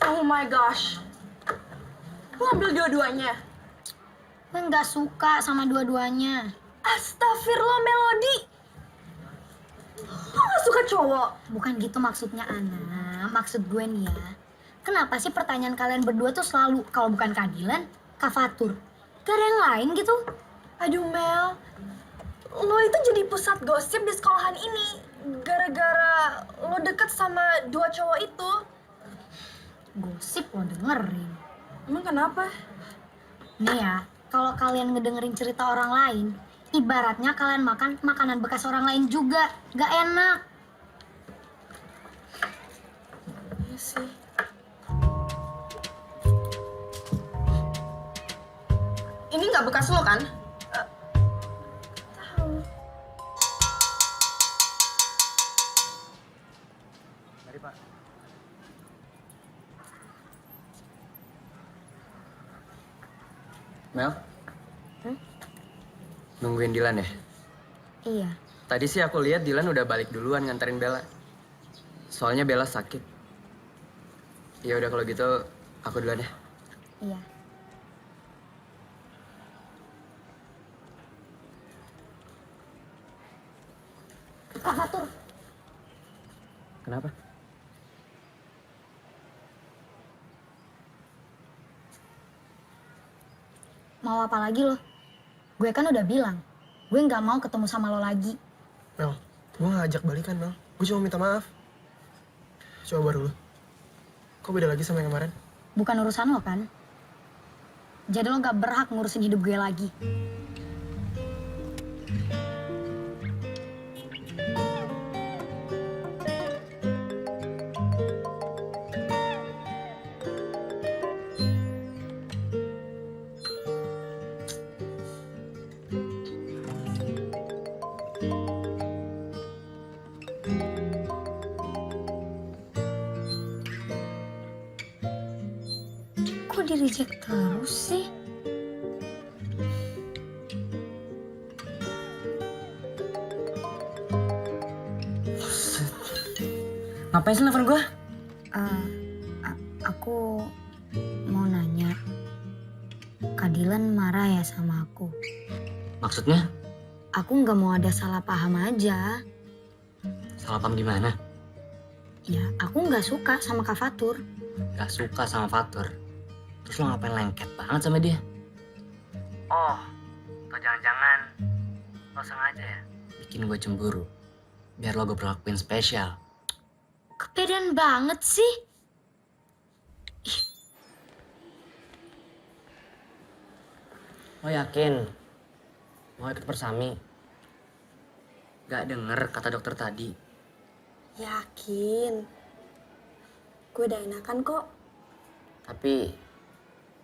Oh my gosh. Lo ambil dua-duanya. Gue nggak suka sama dua-duanya. Astagfirullah, Melody. Lo gak suka cowok? Bukan gitu maksudnya, Ana. Maksud gue nih ya, kenapa sih pertanyaan kalian berdua tuh selalu kalau bukan Kak Dilan, Kak Fatur? Gak ada yang lain gitu? Aduh Mel, lo itu jadi pusat gosip di sekolahan ini gara-gara lo deket sama dua cowok itu. Gosip lo dengerin. Emang kenapa? Nih ya, kalau kalian ngedengerin cerita orang lain, ibaratnya kalian makan makanan bekas orang lain juga. Gak enak. Iya sih. Ini nggak bekas lo kan? Tahu. Mari Pak. Mel? Nungguin Dilan ya? Iya. Tadi sih aku lihat Dilan udah balik duluan nganterin Bella. Soalnya Bella sakit. Ya udah kalau gitu aku duluan ya. Iya. Kak Fatur, Kenapa? mau apa lagi lo? Gue kan udah bilang, gue nggak mau ketemu sama lo lagi. Mel, gue gak ajak balikan, Mel. Gue cuma minta maaf. Coba baru lo. Kok beda lagi sama yang kemarin? Bukan urusan lo kan? Jadi lo gak berhak ngurusin hidup gue lagi. Kok di-reject terus sih? Ngapain sih nelfon gue? Aku mau nanya, Kak Dilan marah ya sama aku? Maksudnya? Aku nggak mau ada salah paham aja. Salah paham gimana? Ya, aku nggak suka sama Kak Fatur. Gak suka sama Fatur. Terus lo ngapain lengket banget sama dia? Oh, atau jangan-jangan lo sengaja ya? Bikin gue cemburu. Biar lo gue perlakuin spesial. Kepedean banget sih. Lo yakin? Mau ikut persami? Gak denger kata dokter tadi. Yakin. Gue udah enakan kok. Tapi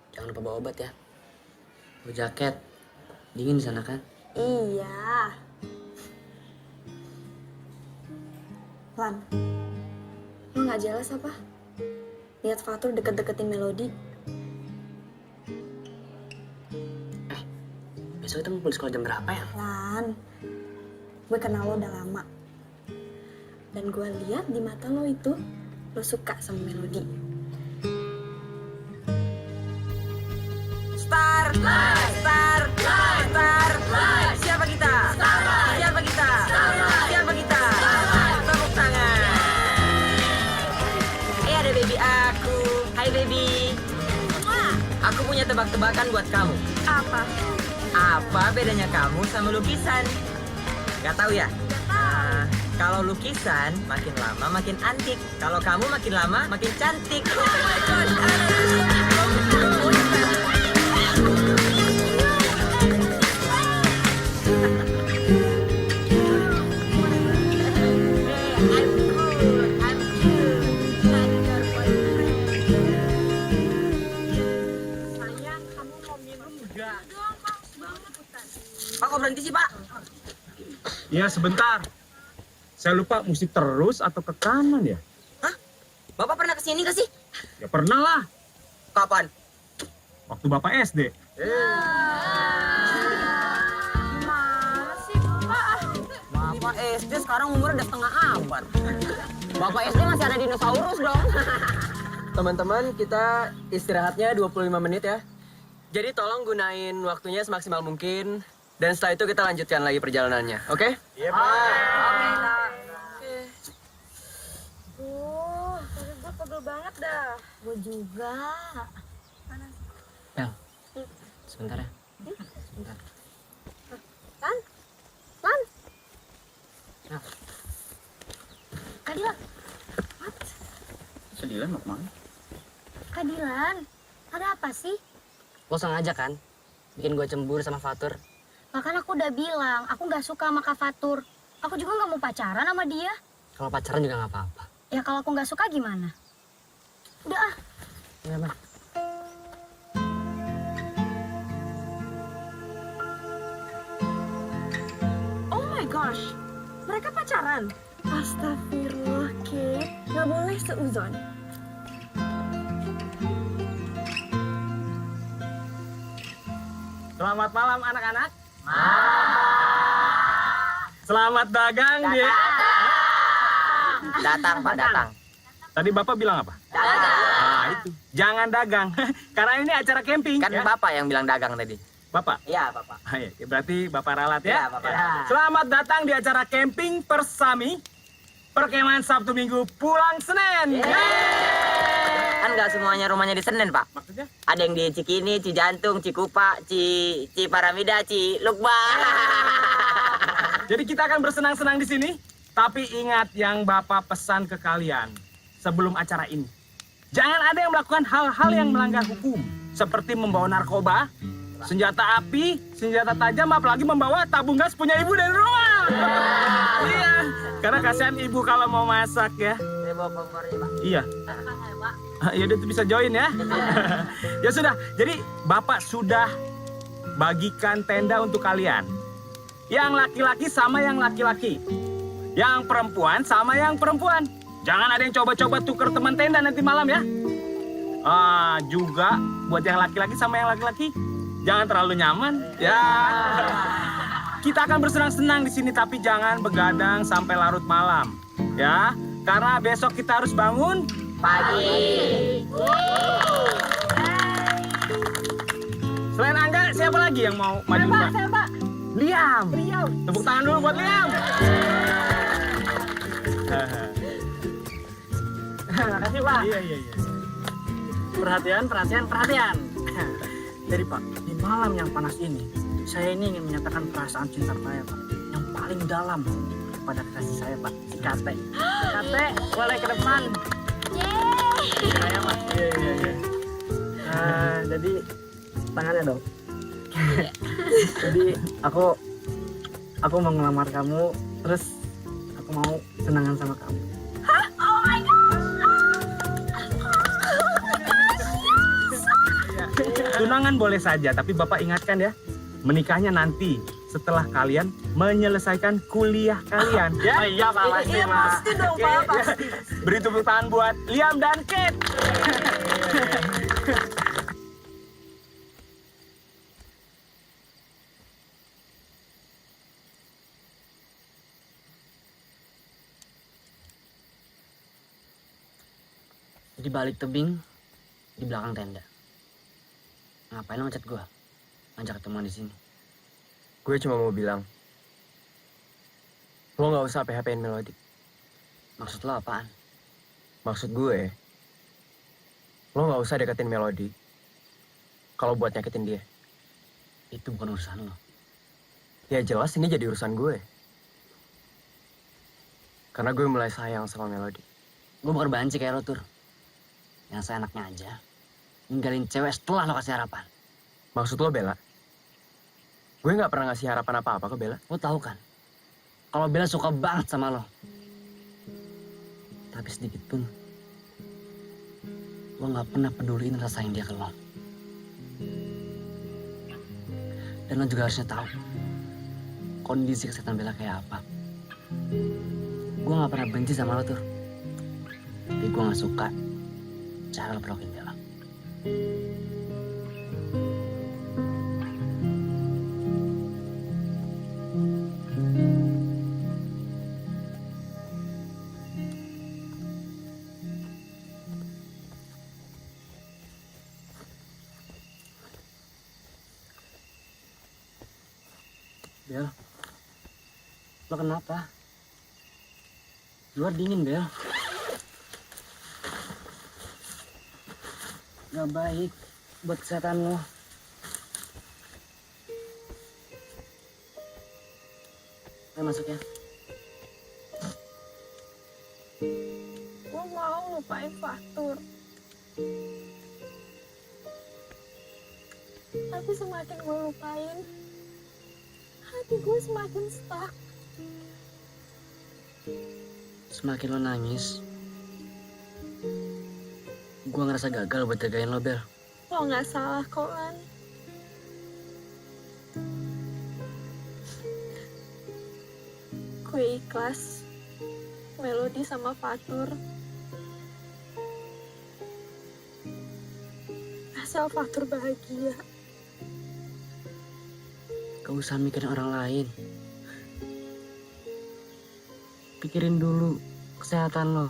jangan lupa bawa obat ya. Bawa jaket. Dingin di sana kan? Iya. Lan, lo gak jelas apa? Lihat Fatur deket-deketin Melody. Besok kita ngumpul di sekolah jam berapa ya? Lan, gue kenal lo udah lama. Dan gue lihat di mata lo itu, lo suka sama Melody. Star, star, star. Siapa kita? Siapa kita? Siapa kita? Tepuk tangan. Ada baby aku. Hai baby. Aku punya tebak-tebakan buat kamu. Apa? Apa bedanya kamu sama lukisan? Gak tahu ya? Nah, kalau lukisan makin lama makin antik. Kalau kamu makin lama makin cantik. Oh my gosh. Pak, kok berhenti sih, Pak? Ya sebentar. Saya lupa mesti terus atau ke kanan ya? Hah? Bapak pernah kesini gak sih? Ya pernah lah. Kapan? Waktu Bapak SD. Gimana sih, Pak? Bapak SD sekarang umurnya udah setengah abad. Bapak SD masih ada dinosaurus dong. Teman-teman, kita istirahatnya 25 menit ya. Jadi tolong gunain waktunya semaksimal mungkin. Dan setelah itu kita lanjutkan lagi perjalanannya, oke? Iya, Pak. Kaki gue pegel banget dah. Gue juga. Bel, sebentar ya. Sebentar. Lan? Lan? Nah. Kak Dilan. Sedilan mau kemana? Kak Dilan. Ada apa sih? Lo sengaja kan? Bikin gue cemburu sama Fatur. Bahkan aku udah bilang, aku gak suka sama Kak Fatur. Aku juga gak mau pacaran sama dia. Kalau pacaran juga nggak apa-apa. Ya kalau aku gak suka gimana? Udah ah. Iya, Bang. Oh my gosh, mereka pacaran? Astagfirullah, Kate. Nggak boleh seuzon. Selamat malam anak-anak. Selamat dagang, dia. Datang, Pak, datang. Tadi Bapak bilang apa? Dagang. Nah, itu. Jangan dagang. Karena ini acara camping. Kan ya. Bapak yang bilang dagang tadi. Bapak? Iya, Bapak. Ah, ya. Berarti Bapak ralat ya? Iya, Bapak ralat. Selamat datang di acara camping Persami. Perkemahan Sabtu Minggu pulang Senin. Kan nggak semuanya rumahnya di Senen, Pak. Maksudnya? Ada yang di Cikini, Cijantung, Cikupa, Ciparamida, Cilukba. Jadi kita akan bersenang-senang di sini. Tapi ingat yang Bapak pesan ke kalian sebelum acara ini. Jangan ada yang melakukan hal-hal yang melanggar hukum. Seperti membawa narkoba, senjata api, senjata tajam, apalagi membawa tabung gas punya ibu dari rumah. Iya, karena kasihan ibu kalau mau masak ya. Saya bawa kompor ya, Pak. Iya. Ya udah bisa join ya. Ya sudah, jadi Bapak sudah bagikan tenda untuk kalian. Yang laki-laki sama yang laki-laki. Yang perempuan sama yang perempuan. Jangan ada yang coba-coba tuker teman tenda nanti malam ya. Juga buat yang laki-laki sama yang laki-laki, jangan terlalu nyaman ya. Kita akan bersenang-senang di sini tapi jangan begadang sampai larut malam ya. Karena besok kita harus bangun Pagi. Selain Angga, siapa lagi yang mau maju duluan? Pak. Liam. Tepuk tangan dulu buat Liam. Makasih, Pak. Iya. Perhatian. Jadi, Pak, di malam yang panas ini, saya ini ingin menyatakan perasaan cinta saya, Pak, yang paling dalam kepada kasih saya, Pak, si Kate. Kate, boleh ke depan. Saya, Pak. Iya. Jadi, tangannya dong. Jadi, aku mau ngelamar kamu, terus aku mau tunangan sama kamu. Oh my god! Tunangan boleh saja, tapi Bapak ingatkan ya, menikahnya nanti setelah kalian menyelesaikan kuliah kalian. Ya? Iya, Pak, pasti, Iya, Pak. pasti dong, Pak. Pasti. Beri tepuk tangan buat Liam dan Kate. Di balik tebing, di belakang tenda. Ngapain lo ngechat gue? Ngajak ketemuan di sini. Gue cuma mau bilang, lo nggak usah PHP-in Melody. Maksud lo apaan? Maksud gue, lo nggak usah deketin Melody kalau buat nyakitin dia. Itu bukan urusan lo. Ya jelas ini jadi urusan gue. Karena gue mulai sayang sama Melody. Gue bukan banci kayak lo, Tur. Yang seenaknya aja, ninggalin cewek setelah lo kasih harapan. Maksud lo, Bella? Gue nggak pernah ngasih harapan apa-apa ke Bella. Lo tahu kan, kalau Bella suka banget sama lo. Tapi sedikit pun, lo nggak pernah peduliin rasa sayang dia ke lo. Dan lo juga harusnya tahu, kondisi kesehatan Bella kayak apa. Gue nggak pernah benci sama lo, Tur. Tapi gue nggak suka cara lo perlakuin Bella. Bel, lo kenapa? Luar dingin, Bel. Gak baik buat kesehatan lo. Ayo masuk ya. Gue mau lupain Fatur. Tapi semakin gue lupain, hati gue semakin stuck. Semakin lo nangis, gue ngerasa gagal buat jagain lo, Bel. Lo nggak salah kok, Lan. Gue ikhlas Melody sama Fatur. Asal Fatur bahagia. Gak usah mikirin orang lain. Pikirin dulu kesehatan lo.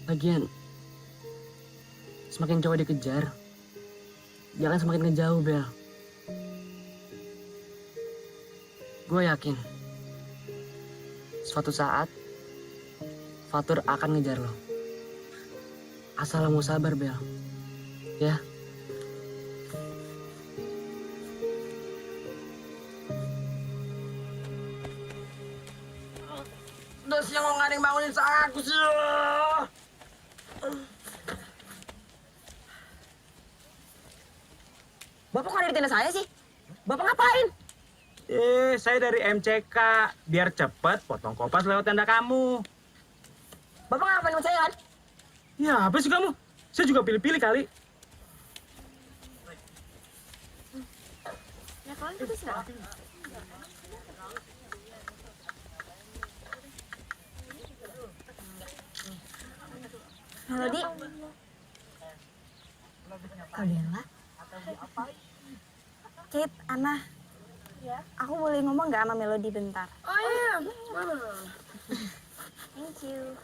Lagian, semakin jauh dikejar, jalan semakin ngejauh, Bel. Gue yakin, suatu saat, Fatur akan ngejar lo. Asal lo mau sabar, Bel. Ya. Udah siang kok nggak ada yang bangunin aku sih. Bapak kok ada di tenda saya sih? Bapak ngapain? Saya dari MCK. Biar cepet potong kopas lewat tenda kamu. Bapak ngapain sama saya kan? Ya, apa sih kamu? Saya juga pilih-pilih kali. Ya kalian kita sudah. Melody. Kak Bella. Kate, Ana. Ya. Aku boleh ngomong nggak sama Melody bentar? Oh iya. Thank you.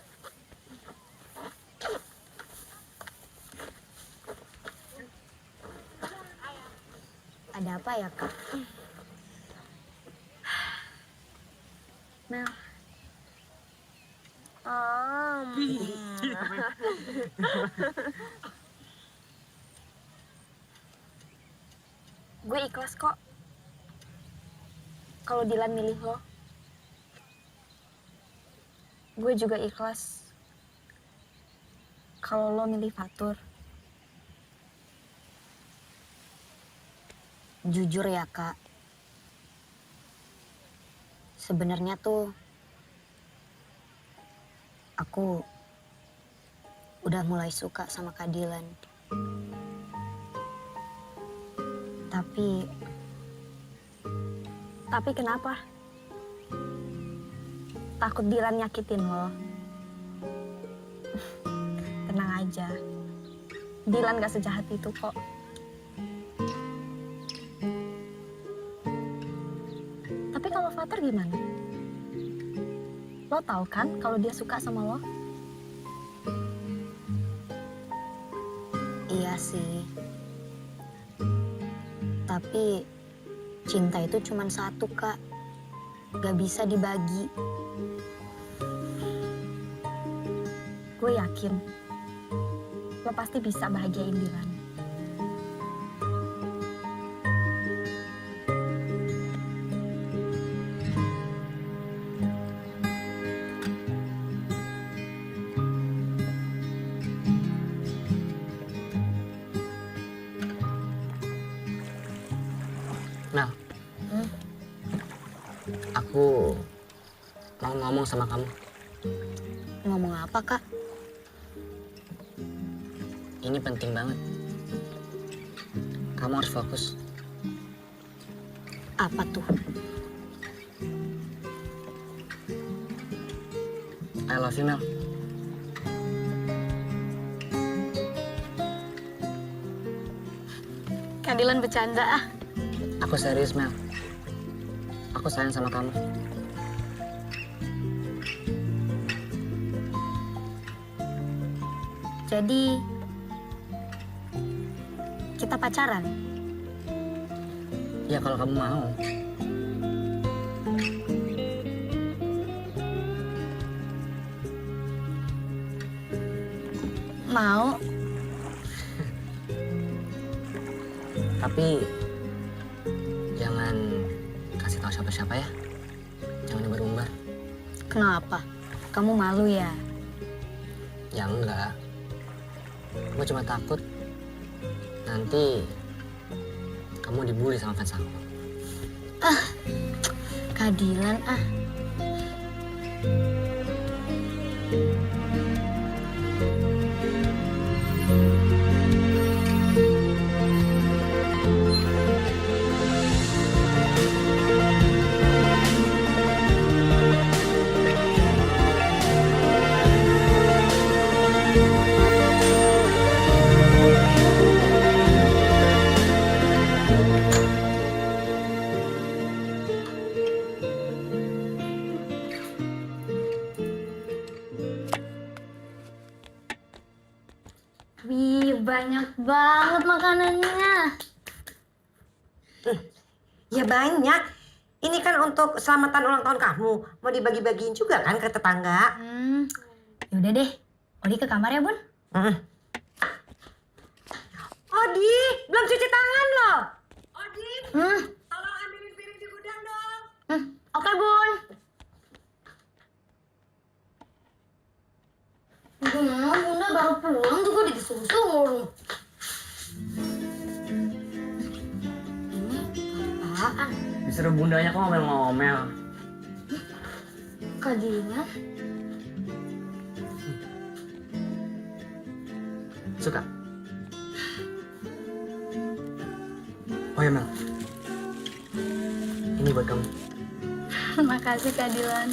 Ada apa ya, Kak? Mel. Gue ikhlas kok. Kalau Dilan milih lo. Gue juga ikhlas. Kalau lo milih Fatur. Jujur ya, Kak. Sebenarnya tuh aku udah mulai suka sama Kak Dilan. Tapi kenapa? Takut Dilan nyakitin lo. Tenang aja. Dilan gak sejahat itu kok. Tapi kalau Fatur gimana? Lo tahu kan kalau dia suka sama lo? Iya sih. Tapi cinta itu cuma satu, Kak. Gak bisa dibagi. Gue yakin lo pasti bisa bahagiain Dilan. Mel, aku mau ngomong sama kamu. Ngomong apa, Kak? Ini penting banget. Kamu harus fokus. Apa tuh? I love you, Mel. Dilan bercanda ah. Aku serius, Mel. Aku sayang sama kamu. Jadi kita pacaran? Ya kalau kamu mau. Mau. Tapi jangan kasih tahu siapa-siapa ya. Jangan diumbar-umbar. Kenapa? Kamu malu ya? Ya enggak. Gue cuma takut nanti kamu dibully sama fans aku. Kak Dilan ah. Wih, banyak banget makanannya. Ya banyak. Ini kan untuk selamatan ulang tahun kamu. Mau dibagi-bagiin juga kan ke tetangga? Yaudah deh, Odi ke kamar ya, Bun. Odi, belum cuci tangan loh. Odi, tolong ambilin piring di gudang dong. Oke, Bun. Bunda baru pulang juga udah disuruh-suruh. Ini apaan? Disuruh bundanya kok ngomel-ngomel. Kak Dilan? Suka? Oh ya Mel. Ini buat kamu. Makasih Kak Dilan.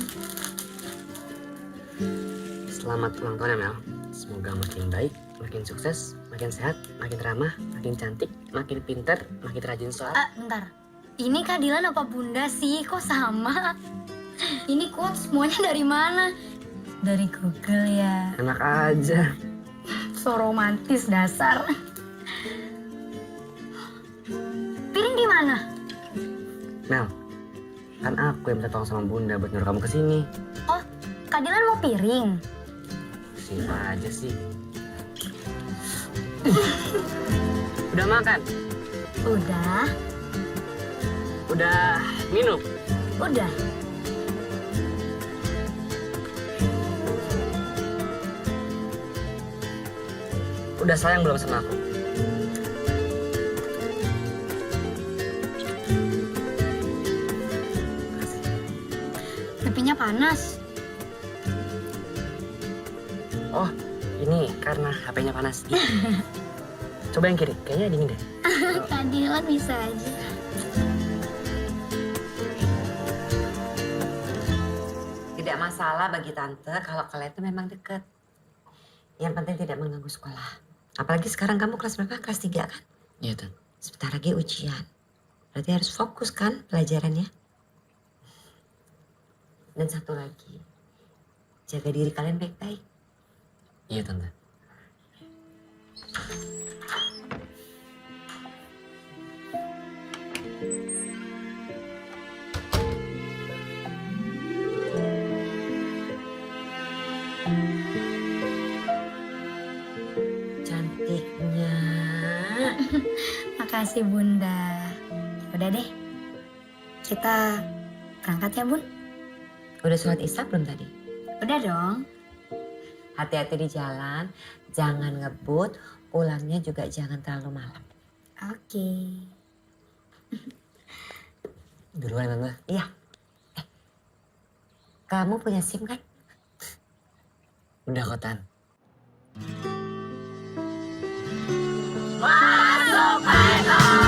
Selamat ulang tahun ya Mel. Semoga makin baik, makin sukses, makin sehat, makin ramah, makin cantik, makin pintar, makin rajin sholat. Bentar. Ini Kak Dilan apa Bunda sih? Kok sama? Ini quotes semuanya dari mana? Dari Google ya. Enak aja. So romantis dasar. Piring di mana? Mel, kan aku yang minta tolong sama Bunda buat nyuruh kamu kesini. Oh, Kak Dilan mau piring? Siapa aja sih? Udah makan? Udah. Udah minum? Udah. Udah sayang belum sama aku? Pipinya panas. Oh, ini karena HP-nya panas. Coba yang kiri, kayaknya dingin deh. Kak Dilan bisa aja. Tidak masalah bagi tante kalau kalian itu memang deket. Yang penting tidak mengganggu sekolah. Apalagi sekarang kamu kelas berapa? Kelas 3 kan? Iya, Tan. Sebentar lagi ujian. Berarti harus fokus kan pelajarannya? Dan satu lagi, jaga diri kalian baik-baik. Iya, Tante. Cantiknya. Makasih Bunda. Udah deh, kita berangkat ya Bun. Udah sholat isya belum tadi? Udah dong. Hati-hati di jalan, jangan ngebut, pulangnya juga jangan terlalu malam. Oke. Duluan, Tante. Iya. Kamu punya SIM kan? Udah kok, Tan. Masuk Python!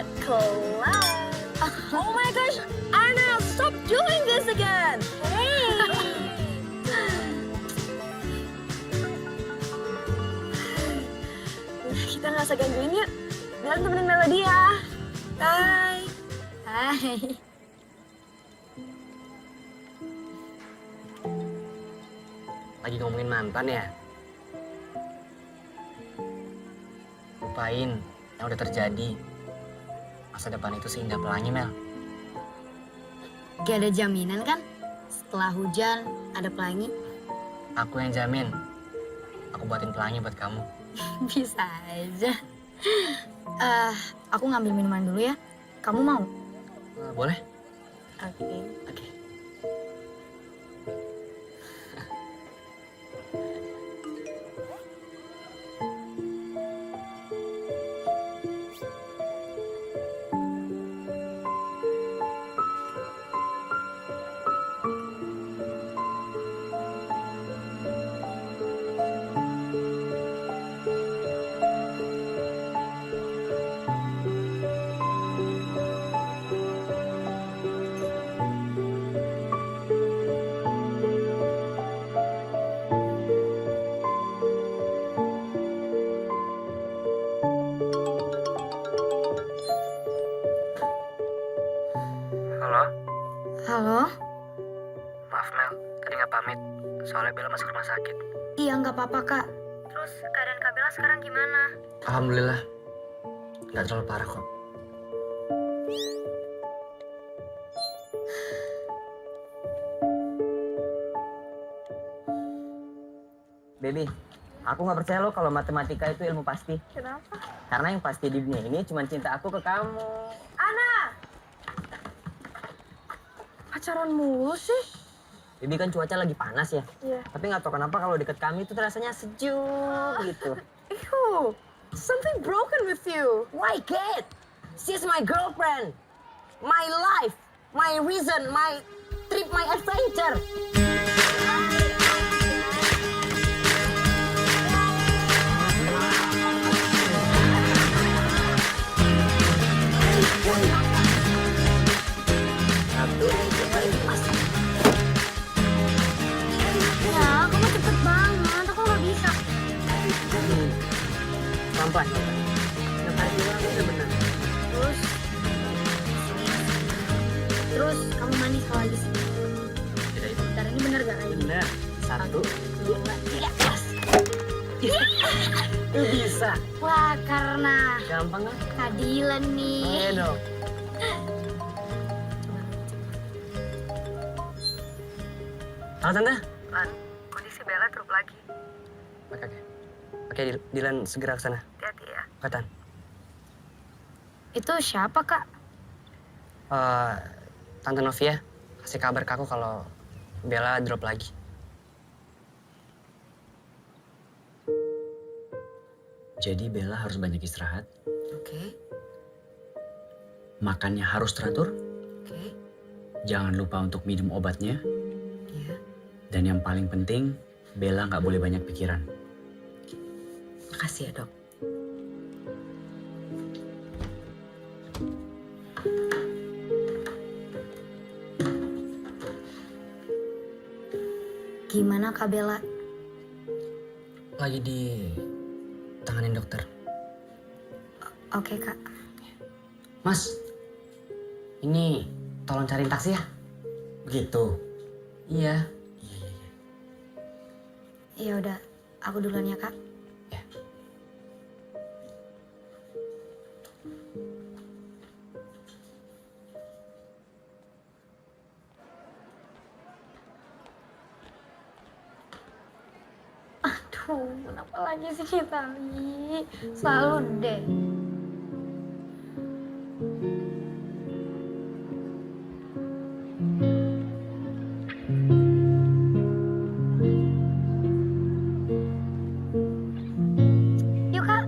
that clown. Oh my gosh, Anna, stop doing this again. Hey. Kita nggak usah gangguin yuk. Biar temenin Melody ya. Bye. Hai. Lagi ngomongin mantan ya? Lupain yang udah terjadi. Masa depan itu seindah pelangi, Mel. Gak ada jaminan kan? Setelah hujan ada pelangi. Aku yang jamin. Aku buatin pelangi buat kamu. Bisa aja. Aku ngambil minuman dulu ya. Kamu mau? Boleh? Oke. Oke. Halo? Halo? Maaf, Mel. Tadi nggak pamit. Soalnya Bella masuk rumah sakit. Iya nggak apa-apa kak. Terus keadaan Kak Bella sekarang gimana? Alhamdulillah. Nggak terlalu parah kok. Baby, aku nggak percaya lo kalau matematika itu ilmu pasti. Kenapa? Karena yang pasti di dunia ini cuma cinta aku ke kamu. Ana! Pacaran mulu sih? Baby kan cuaca lagi panas ya. Iya. Tapi nggak tahu kenapa kalau deket kami itu rasanya sejuk gitu. Ew, something broken with you. Why kid? She's my girlfriend. My life. My reason. My trip. My adventure. Ya, kamu cepet banget. Aku nggak bisa. Pelan-pelan. Yang tadi bilang udah bener. Terus kamu manis kalau lagi sini. Tidak itu. Bentar, ini bener gak kayak gini? Bener. 1, 2, 3, plus. Itu bisa. Wah, karena Gampang kan? keadilan nih. Iya dong. Halo Tante. Lan, kondisi Bella drop lagi. Oke. Oke, Dilan segera ke sana. Hati-hati ya. Katan. Itu siapa kak? Tante Novia kasih kabar ke aku kalau Bella drop lagi. Jadi Bella harus banyak istirahat. Oke. Makannya harus teratur. Oke. Jangan lupa untuk minum obatnya. Iya. Dan yang paling penting, Bella nggak boleh banyak pikiran. Makasih ya, Dok. Gimana Kak Bella? Lagi di tanganin dokter. Oke kak. Mas, ini tolong cariin taksi ya. Begitu. Iya. Ya udah, aku duluan ya kak. Aduh, kenapa lagi sih Citali? Selalu deh. Yuk kak.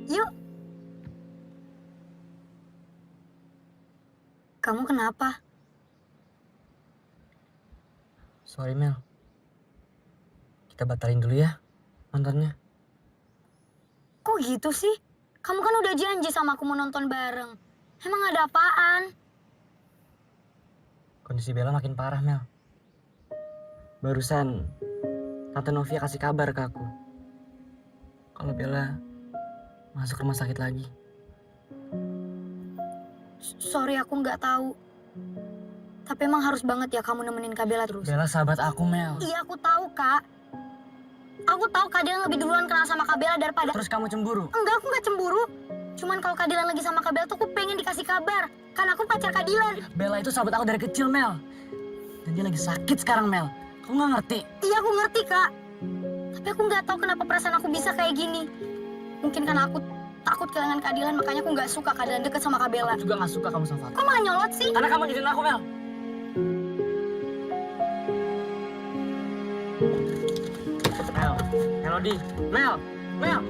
Yuk. Kamu kenapa? Sorry Mel. Kita batalin dulu ya nontonnya. Kok gitu sih? Kamu kan udah janji sama aku mau nonton bareng. Emang ada apaan? Kondisi Bella makin parah Mel. Barusan Tante Novia kasih kabar ke aku kalau Bella masuk rumah sakit lagi. Sorry aku nggak tahu. Tapi emang harus banget ya kamu nemenin Kak Bella terus. Bella sahabat aku Mel. Iya aku tahu Kak. Aku tahu Kak Dilan lebih duluan kenal sama Kak Bella daripada... Terus kamu cemburu? Enggak, aku nggak cemburu. Cuman kalau Kak Dilan lagi sama Kak Bella tuh aku pengen dikasih kabar. Kan aku pacar Kak Dilan. Bella itu sahabat aku dari kecil Mel. Dan dia lagi sakit sekarang Mel. Kamu nggak ngerti? Iya aku ngerti Kak. Tapi aku nggak tahu kenapa perasaan aku bisa kayak gini. Mungkin karena aku takut kehilangan Kak Dilan, makanya aku nggak suka Kak Dilan deket sama Kak Bella. Aku juga nggak suka kamu sama Fatur. Kok malah nyolot sih? Karena kamu ngizinin aku Mel. Mel, Melody, Mel, Mel.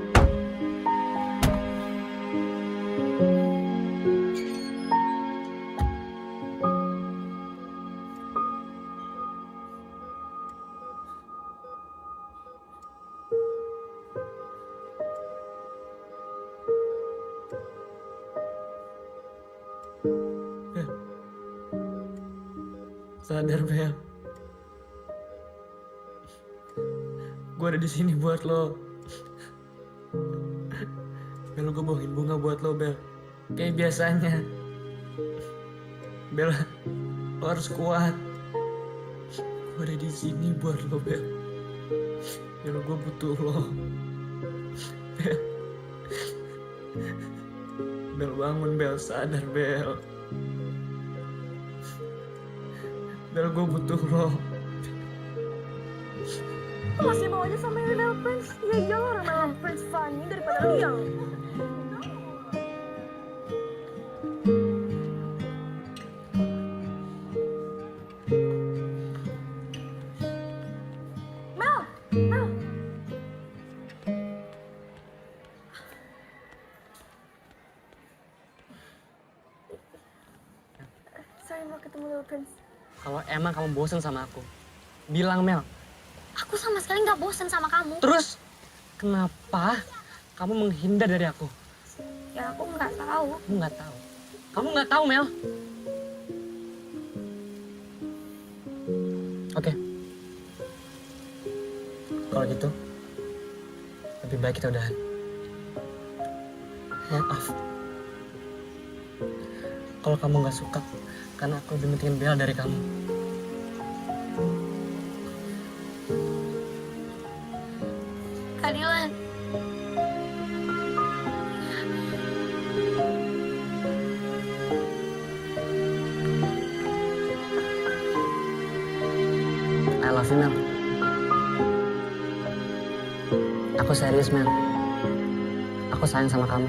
Sadar Bel. Gue ada di sini buat lo. Bel, gue bawain bunga buat lo Bel. Kayak biasanya. Bel, lo harus kuat. Gue ada di sini buat lo Bel. Bel, gue butuh lo. Bel. Bel bangun Bel, sadar Bel. Bel, gue butuh lo. Masih mau aja sama Mel Prince? Ya iyalah Mel Prince funny daripada Liang. Mel. Sorry mau ketemu Mel Prince. Kalau emang kamu bosen sama aku, bilang Mel. Aku sama sekali nggak bosen sama kamu. Terus, kenapa kamu menghindar dari aku? Ya aku nggak tahu. Kamu nggak tahu. Kamu nggak tahu, Mel. Oke. Kalau gitu, lebih baik kita udahan. Maaf. Kalau kamu nggak suka, karena aku lebih pentingin Bella dari kamu. Kak Dilan. I love you, Mel. Aku serius, Mel. Aku sayang sama kamu.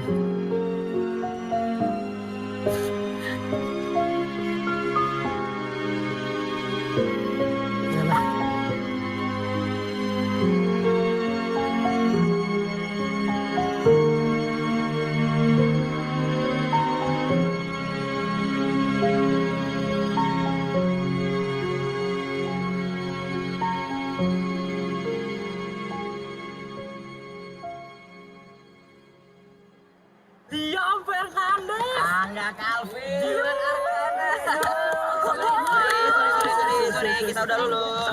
Ya, Mel. Liam Fernandez. Angga Calvin. Dylan Arkanes. Sorry, kita udah lulus.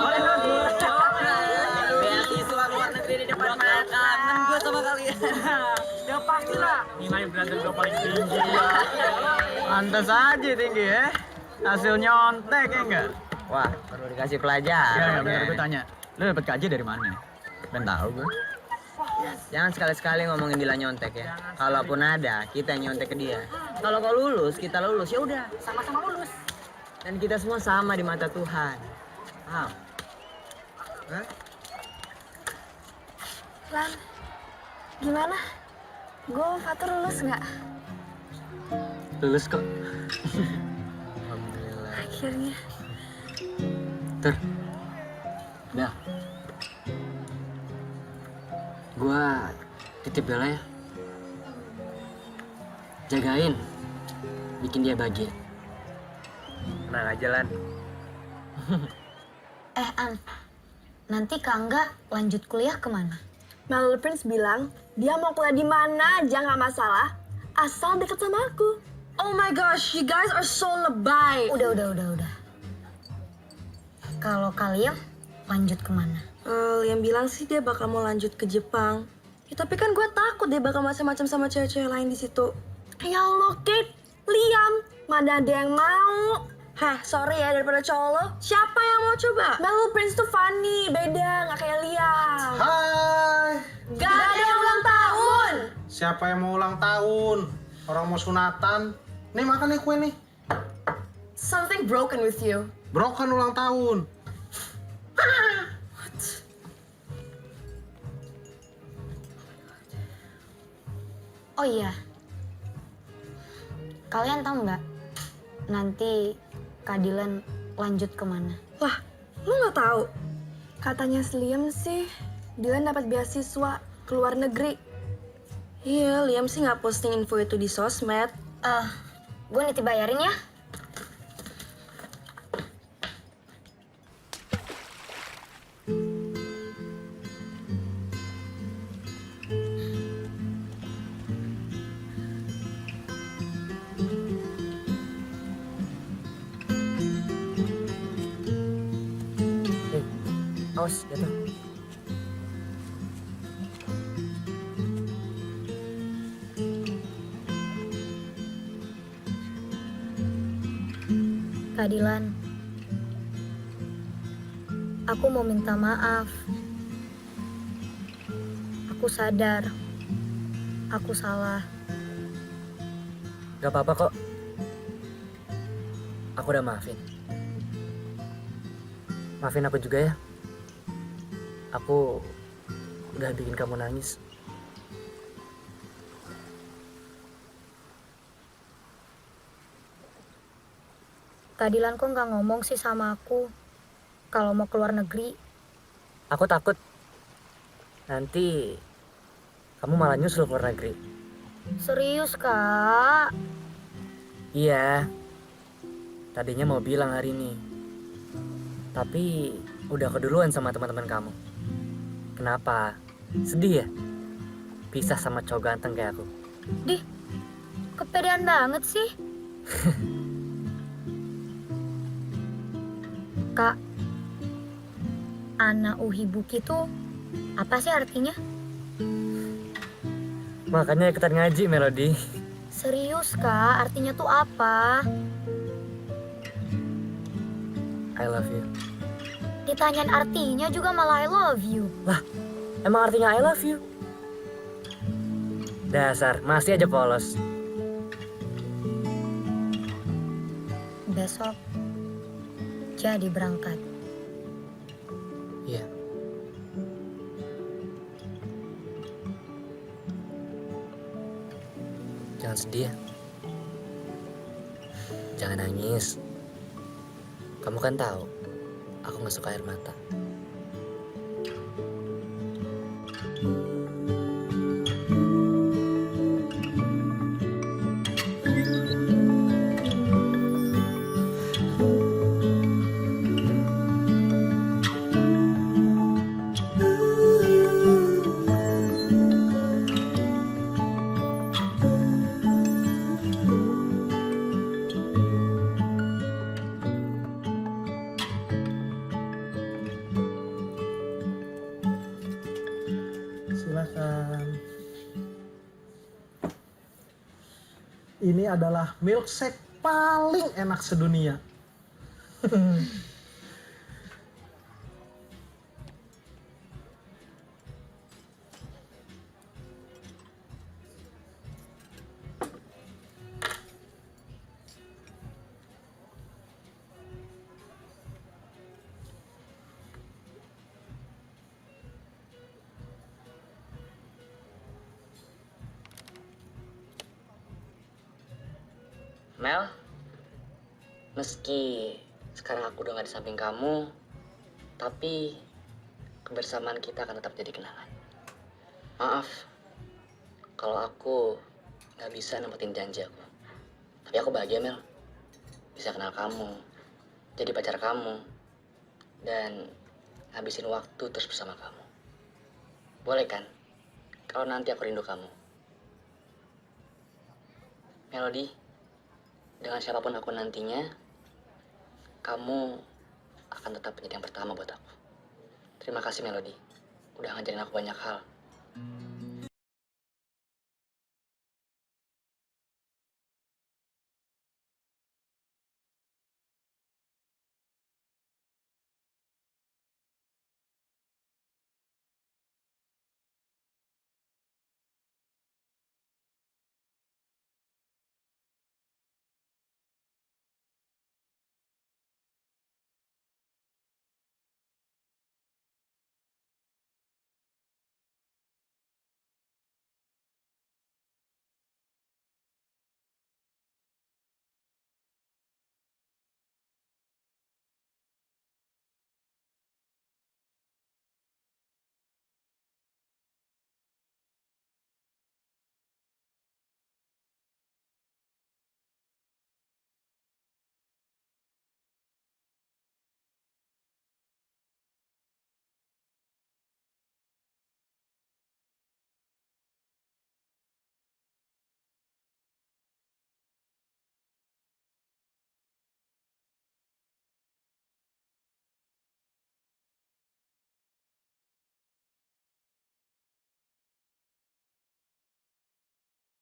Beasiswa luar negeri di depan mata. Kangen gue sama kalian. Ya pastilah. Nilai belajar gue paling tinggi ya. Pantes aja tinggi ya. Hasil nyontek ya enggak? Wah, perlu dikasih pelajaran. Ya, bener gue tanya. Lu dapet KJ dari mana? Ben tahu gue. Jangan sekali-sekali ngomongin Dila nyontek ya. Kalaupun ada, kita yang nyontek ke dia. Kalau kau lulus, kita lulus. Ya udah, sama-sama lulus. Dan kita semua sama di mata Tuhan. Paham? Hah? Lan, gimana? Gue Fatur lulus nggak? Lulus kok. Alhamdulillah. Akhirnya. Tur. Bel. Gua titip Bella ya. Jagain. Bikin dia bahagia. Tenang aja, Lan. An, nanti Kak Angga lanjut kuliah kemana? My Little Prince bilang dia mau kuliah di mana aja nggak masalah, asal deket sama aku. Oh my gosh, you guys are so lebay. Udah. Kalau kalian lanjut kemana? Yang bilang sih dia bakal mau lanjut ke Jepang. Ya, tapi kan gue takut dia bakal macam-macam sama cewek-cewek lain di situ. Ya Allah, Kate, Liam, mana ada yang mau? Hah, sorry ya, daripada cowok lo, siapa yang mau coba? My Little Prince tuh funny, beda, nggak kayak Liam. Hai. Gak ada yang ulang tahun. Siapa yang mau ulang tahun? Orang mau sunatan. Nih makan nih kue nih. Something broken with you. Broken ulang tahun. Oh iya, kalian tahu nggak nanti Kak Dylan lanjut kemana? Wah, lu nggak tahu? Katanya Liam sih, Dylan dapat beasiswa ke luar negeri. Iya, Liam sih nggak posting info itu di sosmed. Gue nanti bayarin ya. Awas, jatuh. Kak Dylan, aku mau minta maaf. Aku sadar, aku salah. Gak apa-apa kok. Aku udah maafin. Maafin aku juga ya. Aku udah bikin kamu nangis. Kak Dylan kok nggak ngomong sih sama aku kalau mau keluar negeri? Aku takut nanti kamu malah nyusul keluar negeri. Serius, Kak? Iya. Tadinya mau bilang hari ini. Tapi udah keduluan sama teman-teman kamu. Kenapa? Sedih ya? Pisah sama cowok ganteng kayak aku. Dih, kepedean banget sih. Kak, Ana Uhibuki tuh apa sih artinya? Makanya ikutan ngaji, Melody. Serius, Kak? Artinya tuh apa? I love you. Ditanyain artinya juga malah I love you. Lah, emang artinya I love you? Dasar, masih aja polos. Besok jadi berangkat. Iya. Jangan sedih ya. Jangan nangis. Kamu kan tahu, aku nggak suka air mata. Silakan. Ini adalah milkshake paling enak sedunia. Mel, meski sekarang aku udah gak di samping kamu, tapi kebersamaan kita akan tetap jadi kenangan. Maaf, kalau aku gak bisa nempatin janji aku. Tapi aku bahagia, Mel. Bisa kenal kamu, jadi pacar kamu, dan habisin waktu terus bersama kamu. Boleh kan? Kalau nanti aku rindu kamu. Melody, dengan siapapun aku nantinya, kamu akan tetap menjadi yang pertama buat aku. Terima kasih Melody, udah ngajarin aku banyak hal.